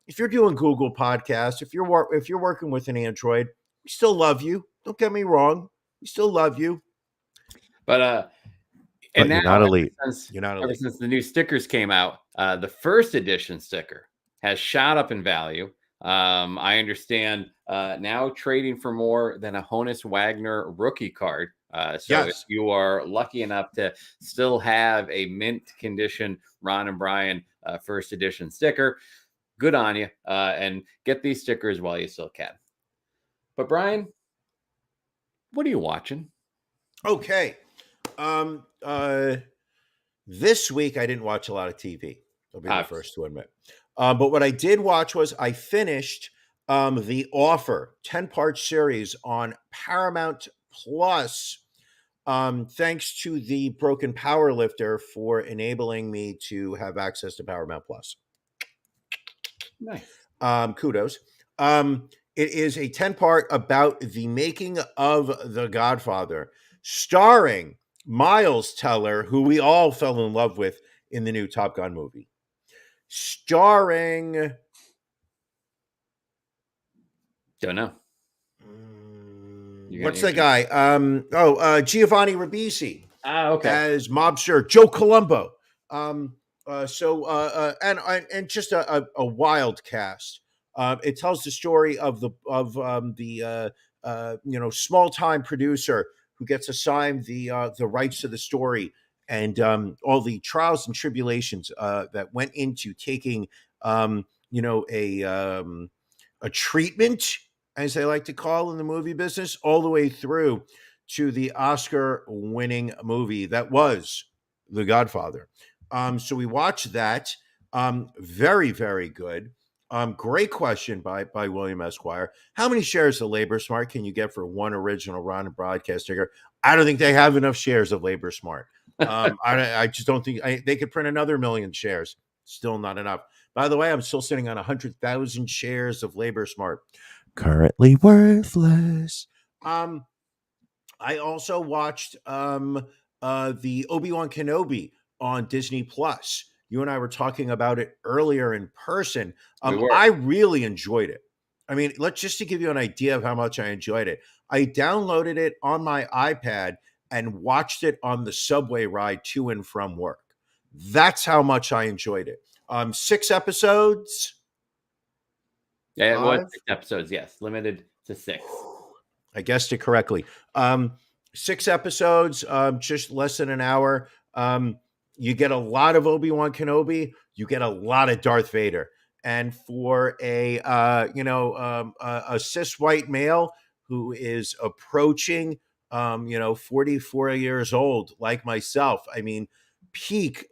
If you're doing Google Podcasts, if you're working with an Android, we still love you. Don't get me wrong, we still love you. But and you're not elite. Ever since the new stickers came out, the first edition sticker has shot up in value. I understand now trading for more than a Honus Wagner rookie card. So if you are lucky enough to still have a mint condition Ron and Brian first edition sticker, good on you. And get these stickers while you still can. But Brian, what are you watching? Okay. This week I didn't watch a lot of TV. I'll be the first to admit. But what I did watch was I finished The Offer, 10-part series on Paramount Plus. Thanks to the Broken Powerlifter for enabling me to have access to Paramount Plus. Nice. Kudos. It is a 10-part about the making of The Godfather, starring Miles Teller, who we all fell in love with in the new Top Gun movie. Starring, don't know. What's that guy? Giovanni Ribisi. Okay. As mobster Joe Colombo. And just a wild cast. It tells the story of the small time producer who gets assigned the rights to the story, and all the trials and tribulations that went into taking, a treatment, as they like to call in the movie business, all the way through to the Oscar-winning movie that was The Godfather. So we watched that. Very, very good. Great question by William Esquire. How many shares of Labor Smart can you get for one original Ron and Broadcast sticker? I don't think they have enough shares of Labor Smart. I just don't think they could print another 1 million shares. Still not enough. By the way, I'm still sitting on 100,000 shares of Labor Smart. Currently worthless. I also watched the Obi-Wan Kenobi on Disney Plus. You and I were talking about it earlier in person. I really enjoyed it. I mean, just to give you an idea of how much I enjoyed it, I downloaded it on my iPad and watched it on the subway ride to and from work. That's how much I enjoyed it. 6 episodes. Yeah, it was 6 episodes. Yes, limited to 6. I guessed it correctly. 6 episodes, just less than an hour. You get a lot of Obi-Wan Kenobi. You get a lot of Darth Vader. And for a cis white male who is approaching, 44 years old, like myself, I mean, peak,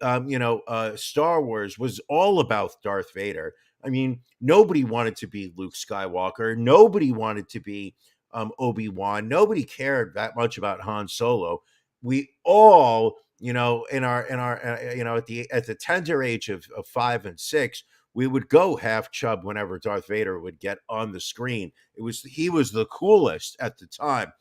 Star Wars was all about Darth Vader. I mean, nobody wanted to be Luke Skywalker. Nobody wanted to be Obi-Wan. Nobody cared that much about Han Solo. We all at the tender age of 5 and 6, we would go half chub whenever Darth Vader would get on the screen. He was the coolest at the time.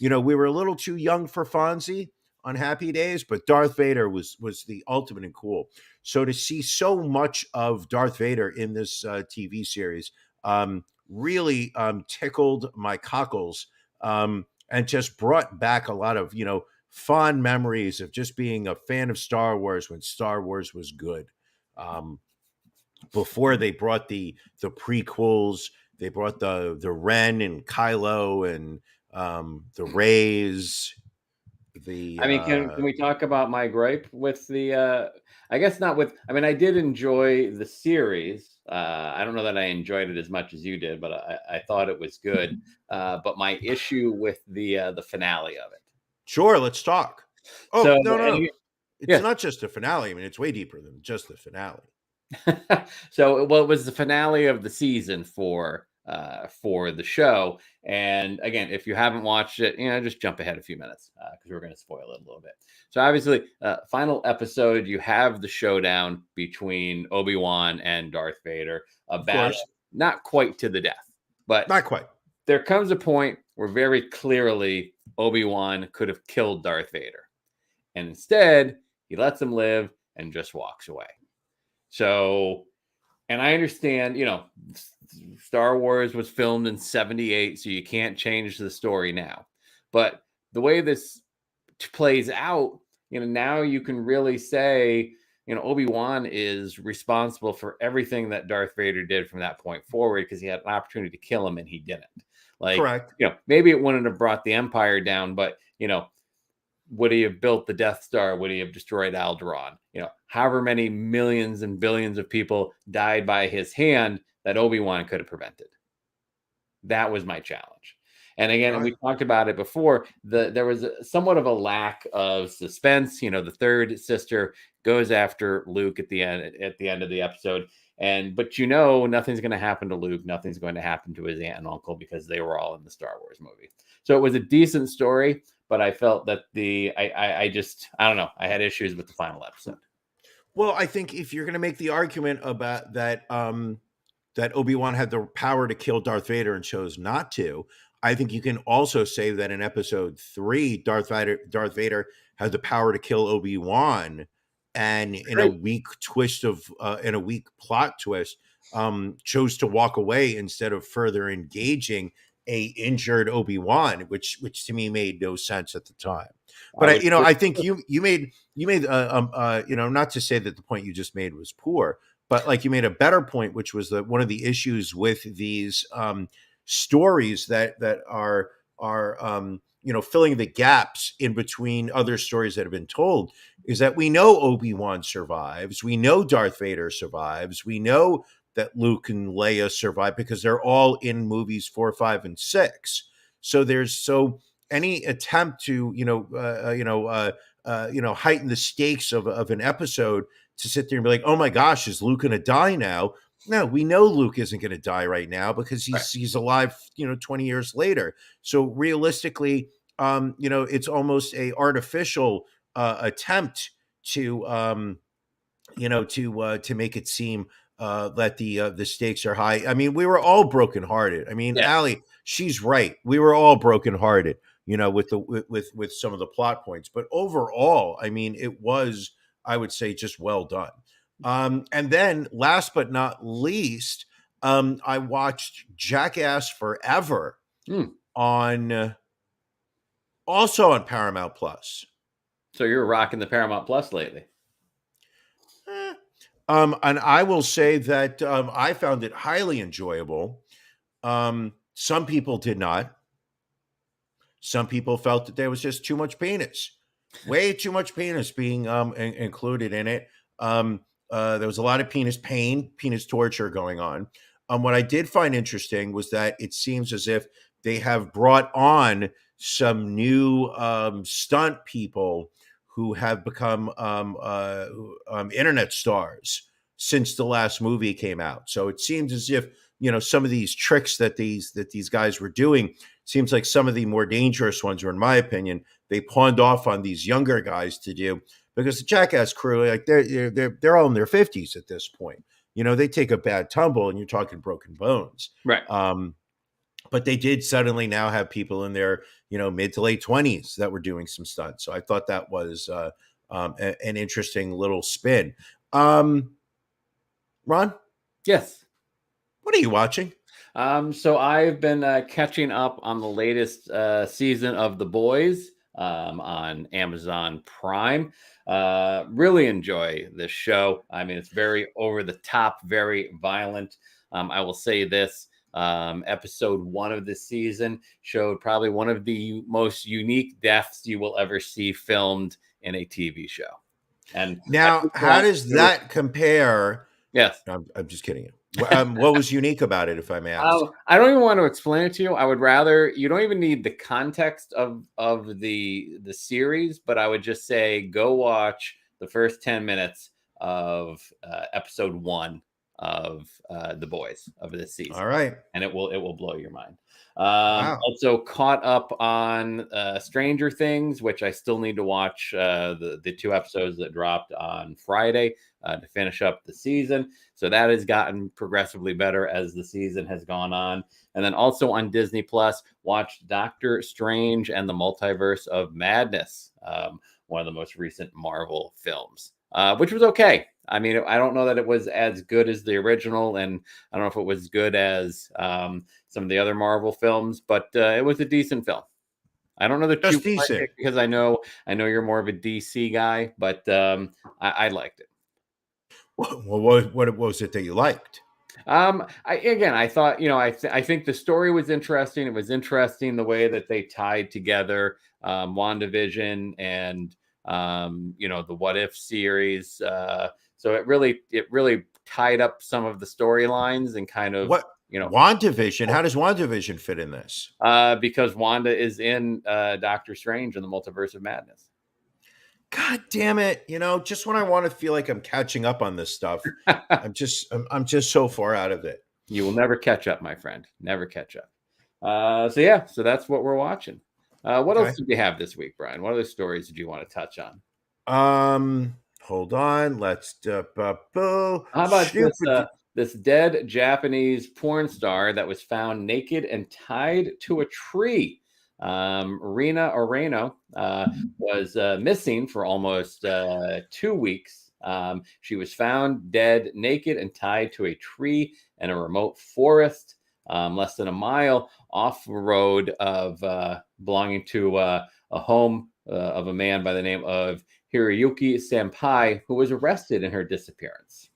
We were a little too young for Fonzie on Happy Days, but Darth Vader was the ultimate in cool. So to see so much of Darth Vader in this TV series really tickled my cockles, and just brought back a lot of fond memories of just being a fan of Star Wars when Star Wars was good. Before they brought the prequels, they brought the Ren and Kylo and the Rays. Can we talk about my gripe with the? I guess not with. I mean, I did enjoy the series. I don't know that I enjoyed it as much as you did, but I thought it was good. But my issue with the finale of it. Sure, let's talk. Oh, So, no. It's yeah. not just the finale. I mean, it's way deeper than just the finale. So, well, it was the finale of the season for the show. And again, if you haven't watched it, just jump ahead a few minutes because we're going to spoil it a little bit. So obviously, final episode, you have the showdown between Obi-Wan and Darth Vader. A battle, not quite to the death, but not quite. There comes a point where very clearly Obi-Wan could have killed Darth Vader. And instead, he lets him live and just walks away. So, and I understand, Star Wars was filmed in 1978, so you can't change the story now. But the way this plays out, now you can really say, Obi-Wan is responsible for everything that Darth Vader did from that point forward because he had an opportunity to kill him and he didn't. Correct. Maybe it wouldn't have brought the Empire down, but, would he have built the Death Star? Would he have destroyed Alderaan? However many millions and billions of people died by his hand that Obi-Wan could have prevented. That was my challenge. And again, we talked about it before, there was somewhat of a lack of suspense. The third sister goes after Luke at the end of the episode. But nothing's going to happen to Luke. Nothing's going to happen to his aunt and uncle because they were all in the Star Wars movie. So it was a decent story, but I felt that I don't know. I had issues with the final episode. Well, I think if you're going to make the argument about that, that Obi-Wan had the power to kill Darth Vader and chose not to, I think you can also say that in episode 3, Darth Vader had the power to kill Obi-Wan, and in a weak plot twist, chose to walk away instead of further engaging a injured Obi-Wan, which to me made no sense at the time. But I think you made not to say that the point you just made was poor, but like you made a better point, which was that one of the issues with these stories that are filling the gaps in between other stories that have been told is that we know Obi-Wan survives, we know Darth Vader survives, we know that Luke and Leia survive because they're all in movies 4, 5, and 6. So any attempt to heighten the stakes of an episode to sit there and be like, oh my gosh, is Luke going to die now? No, we know Luke isn't going to die right now because he's alive 20 years later. So realistically, it's almost a artificial attempt to make it seem that the stakes are high. I mean, we were all brokenhearted. I mean, Allie, she's right. We were all brokenhearted, with some of the plot points. But overall, I mean, it was, I would say, just well done. And then last but not least, I watched Jackass Forever also on Paramount Plus. So you're rocking the Paramount Plus lately. And I will say that I found it highly enjoyable. Some people did not. Some people felt that there was just too much penis, way too much penis being included in it. There was a lot of penis pain, penis torture going on. What I did find interesting was that it seems as if they have brought on some new stunt people who have become internet stars since the last movie came out. So it seems as if some of these tricks that these guys were doing seems like some of the more dangerous ones, or in my opinion, they pawned off on these younger guys to do, because the Jackass crew, like they're all in their 50s at this point. They take a bad tumble and you're talking broken bones. Right. But they did suddenly now have people in their, mid to late 20s that were doing some stunts. So I thought that was an interesting little spin. Ron? Yes. What are you watching? So I've been catching up on the latest season of The Boys on Amazon Prime. Really enjoy this show. I mean, it's very over the top, very violent. I will say this. Episode 1 of this season showed probably one of the most unique deaths you will ever see filmed in a TV show. And now, how does that compare? Yes. I'm just kidding you. What was unique about it, if I may ask? I don't even want to explain it to you. I would rather, you don't even need the context of the series, but I would just say go watch the first 10 minutes of episode 1 of The Boys of this season. All right. And it will blow your mind. Wow. Also caught up on Stranger Things, which I still need to watch the 2 episodes that dropped on Friday to finish up the season. So that has gotten progressively better as the season has gone on. And then also on Disney Plus, watched Doctor Strange and the Multiverse of Madness, one of the most recent Marvel films, which was okay. I mean, I don't know that it was as good as the original, and I don't know if it was good as some of the other Marvel films, but it was a decent film. I don't know that Just you liked decent. it, because I know you're more of a DC guy, but I liked it. Well, what was it that you liked? I thought, I think the story was interesting. It was interesting the way that they tied together WandaVision and the What If series. So it really tied up some of the storylines and kind of WandaVision. How does WandaVision fit in this? Because Wanda is in Doctor Strange and the Multiverse of Madness. God damn it. Just when I want to feel like I'm catching up on this stuff, I'm just so far out of it. You will never catch up, my friend. Never catch up. So that's what we're watching. What else did you have this week, Brian? What other stories did you want to touch on? Hold on. Let's how about this dead Japanese porn star that was found naked and tied to a tree? Rina Oreno was missing for almost 2 weeks. She was found dead, naked, and tied to a tree in a remote forest, less than a mile off the road of belonging to a home of a man by the name of Hiroyuki Senpai, who was arrested in her disappearance.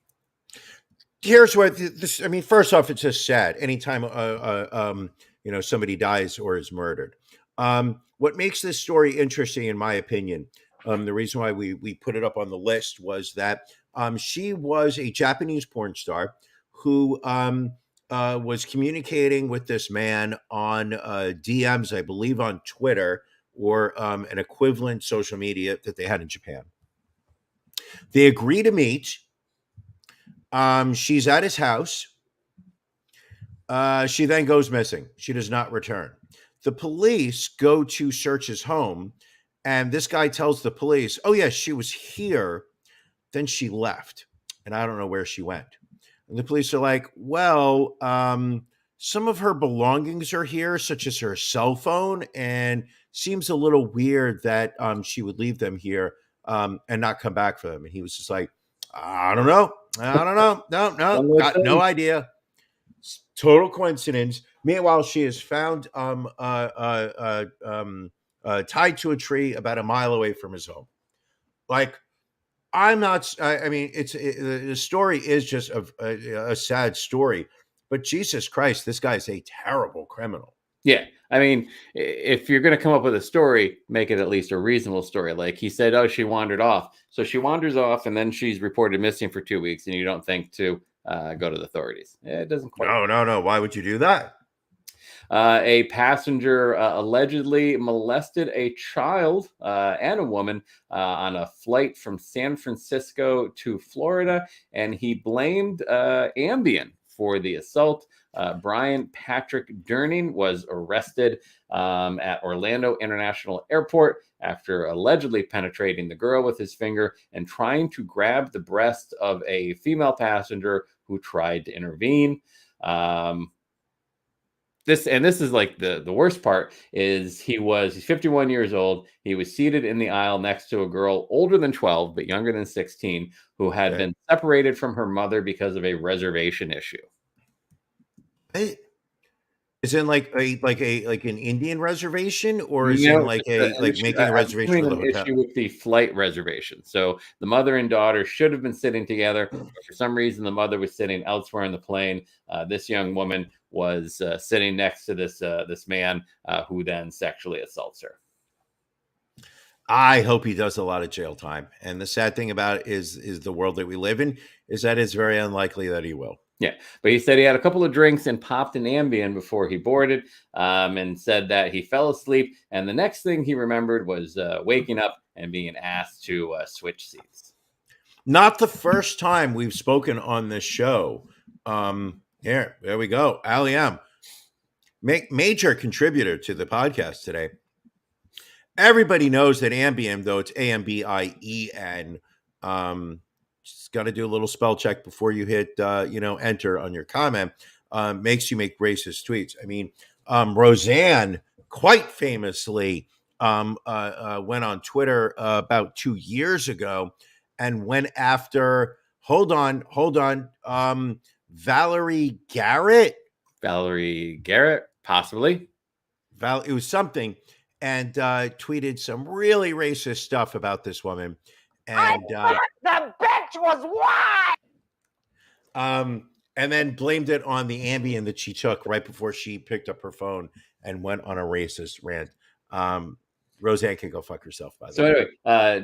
Here's what this. I mean, first off, it's just sad. Anytime somebody dies or is murdered. What makes this story interesting, in my opinion, the reason why we put it up on the list was that she was a Japanese porn star who was communicating with this man on DMs, I believe, on Twitter or an equivalent social media that they had in Japan. They agree to meet. She's at his house. She then goes missing. She does not return. The police go to search his home, and this guy tells the police, oh, yes, she was here. Then she left, and I don't know where she went. And the police are like, well, some of her belongings are here, such as her cell phone, and seems a little weird that she would leave them here and not come back for them. And he was just like, I don't know. No, got no idea. Total coincidence. Meanwhile, she is found tied to a tree about a mile away from his home. Like, I'm not. I mean, the story is just a sad story, but Jesus Christ, this guy's a terrible criminal. Yeah, I mean, if you're going to come up with a story, make it at least a reasonable story. Like he said, oh, she wandered off. So she wanders off, and then she's reported missing for 2 weeks, and you don't think to go to the authorities. It doesn't quite. No. Why would you do that? A passenger allegedly molested a child and a woman on a flight from San Francisco to Florida, and he blamed Ambien for the assault. Brian Patrick Durning was arrested at Orlando International Airport after allegedly penetrating the girl with his finger and trying to grab the breast of a female passenger who tried to intervene. This is like the worst part is he's 51 years old. He was seated in the aisle next to a girl older than 12 but younger than 16 who had been separated from her mother because of a reservation issue. Is it like an Indian reservation, or is it making a reservation for the hotel? Issue with the flight reservation. So the mother and daughter should have been sitting together. But for some reason, the mother was sitting elsewhere in the plane. This young woman was sitting next to this man who then sexually assaults her. I hope he does a lot of jail time. And the sad thing about it is the world that we live in is that it's very unlikely that he will. Yeah, but he said he had a couple of drinks and popped an Ambien before he boarded, and said that he fell asleep. And the next thing he remembered was waking up and being asked to switch seats. Not the first time we've spoken on this show. There we go. Ali M, major contributor to the podcast today. Everybody knows that Ambien, though it's Ambien, just got to do a little spell check before you hit, enter on your comment. Makes you make racist tweets. I mean, Roseanne quite famously went on Twitter about 2 years ago and went after. Hold on. Valerie Garrett, possibly. It was something, and tweeted some really racist stuff about this woman. And the bitch was white. And then blamed it on the Ambien that she took right before she picked up her phone and went on a racist rant. Roseanne can go fuck herself, by the way. Anyway,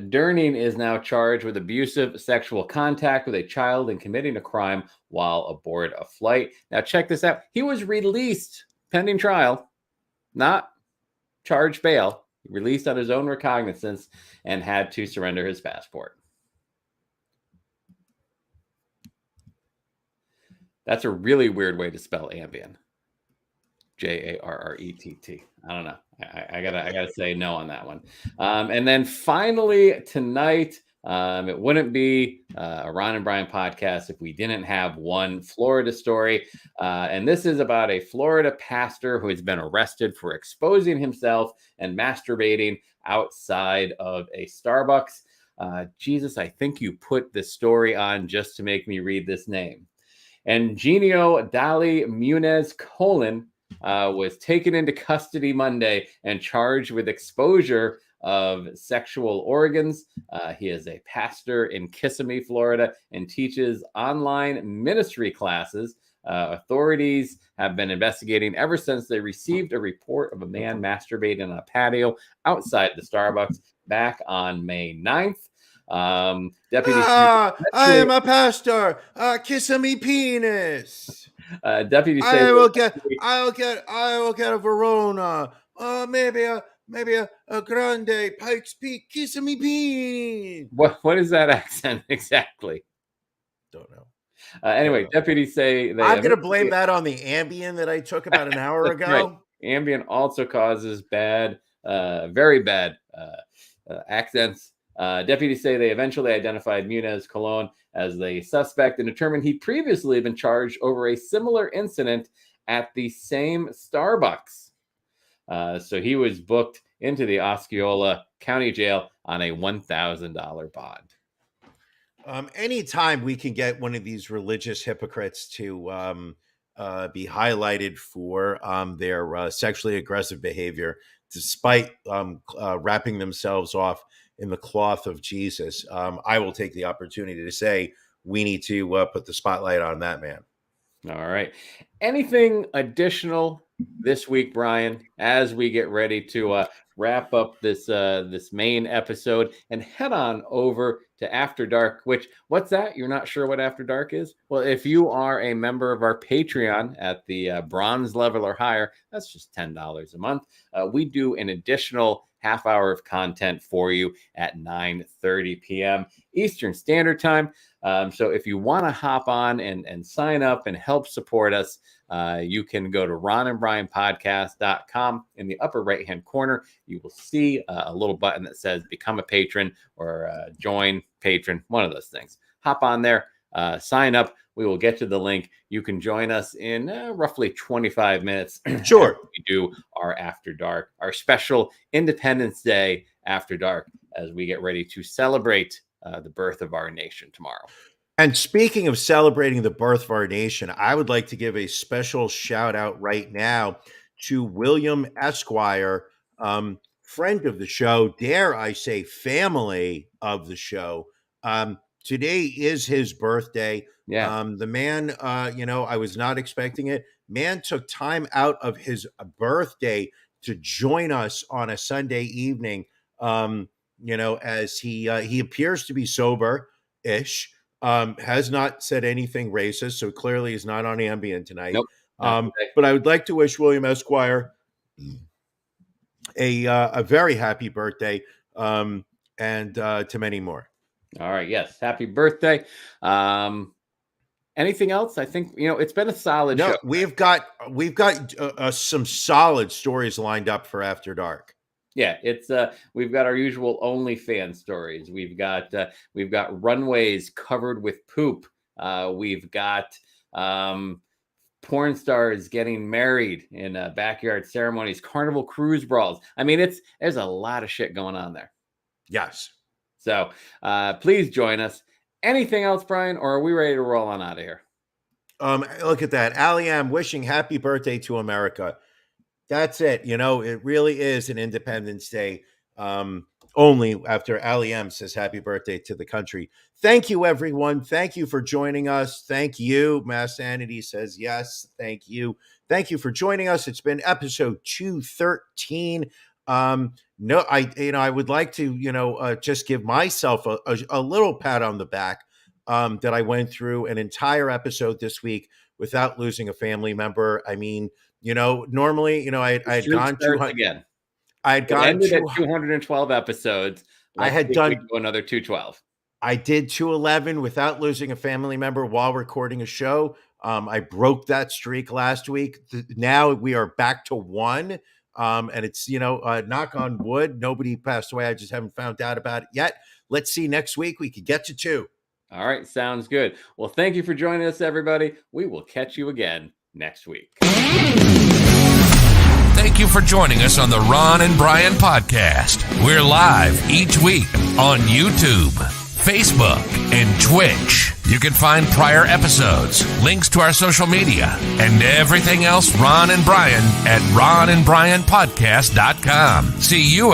Durning is now charged with abusive sexual contact with a child and committing a crime while aboard a flight. Now, check this out. He was released pending trial, not charged bail. Released on his own recognizance and had to surrender his passport. That's a really weird way to spell Ambien. Jarrett. I don't know. I gotta say no on that one. And then finally tonight, it wouldn't be a Ron and Brian podcast if we didn't have one Florida story. And this is about a Florida pastor who has been arrested for exposing himself and masturbating outside of a Starbucks. Jesus, I think you put this story on just to make me read this name. And Genio Dali Munez Colon was taken into custody Monday and charged with exposure of sexual organs. He is a pastor in Kissimmee, Florida, and teaches online ministry classes. Authorities have been investigating ever since they received a report of a man masturbating on a patio outside the Starbucks back on May 9th. Deputy I am a pastor. Kissimmee penis. Deputy I will get a Verona. Maybe a Grande Pikes Peak Kissimmee bean. What is that accent exactly? Don't know. Anyway, deputies say I'm going to blame that on the Ambien that I took about an hour ago. Right. Ambien also causes very bad accents. Deputies say they eventually identified Munez Colon as the suspect and determined he'd previously been charged over a similar incident at the same Starbucks. So he was booked into the Osceola County Jail on a $1,000 bond. Anytime we can get one of these religious hypocrites to be highlighted for their sexually aggressive behavior, despite wrapping themselves off in the cloth of Jesus, I will take the opportunity to say we need to put the spotlight on that man. All right. Anything additional this week, Brian, as we get ready to wrap up this main episode and head on over to After Dark, what's that? You're not sure what After Dark is? Well, if you are a member of our Patreon at the bronze level or higher, that's just $10 a month. We do an additional half hour of content for you at 9:30 p.m. Eastern Standard Time. So if you want to hop on and sign up and help support us, you can go to ronandbrianpodcast.com. In the upper right-hand corner, you will see a little button that says become a patron or join patron, one of those things. Hop on there, sign up. We will get you the link. You can join us in roughly 25 minutes. Sure. We do our After Dark, our special Independence Day After Dark, as we get ready to celebrate the birth of our nation tomorrow. And speaking of celebrating the birth of our nation, I would like to give a special shout out right now to William Esquire, friend of the show, dare I say family of the show. Today is his birthday. Yeah. The man, I was not expecting it. Man took time out of his birthday to join us on a Sunday evening, as he appears to be sober-ish. Has not said anything racist, so clearly he's not on Ambien tonight. Nope. But I would like to wish William Esquire a very happy birthday, and to many more. All right. Yes. Happy birthday. Anything else? I think, it's been a solid show. We've got some solid stories lined up for After Dark. Yeah, it's we've got our usual OnlyFans stories. We've got runways covered with poop. We've got porn stars getting married in backyard ceremonies, carnival cruise brawls. I mean, there's a lot of shit going on there. Yes. So please join us. Anything else, Brian, or are we ready to roll on out of here? Look at that. Ali Am wishing happy birthday to America. That's it. It really is an Independence Day only after Ali M says happy birthday to the country. Thank you, everyone. Thank you for joining us. Thank you. Mass Sanity says yes. Thank you. Thank you for joining us. It's been episode 213. I would like to, just give myself a little pat on the back that I went through an entire episode this week without losing a family member. I mean, normally, I had gone 200 again. I had gone ended at 212 episodes. I had done another 212. I did 211 without losing a family member while recording a show. I broke that streak last week. Now we are back to 1. And it's, knock on wood. Nobody passed away. I just haven't found out about it yet. Let's see next week. We could get to 2. All right. Sounds good. Well, thank you for joining us, everybody. We will catch you again next week. Thank you for joining us on the Ron and Brian podcast. We're live each week on YouTube, Facebook, and Twitch. You can find prior episodes, links to our social media, and everything else Ron and Brian at ronandbrianpodcast.com. See you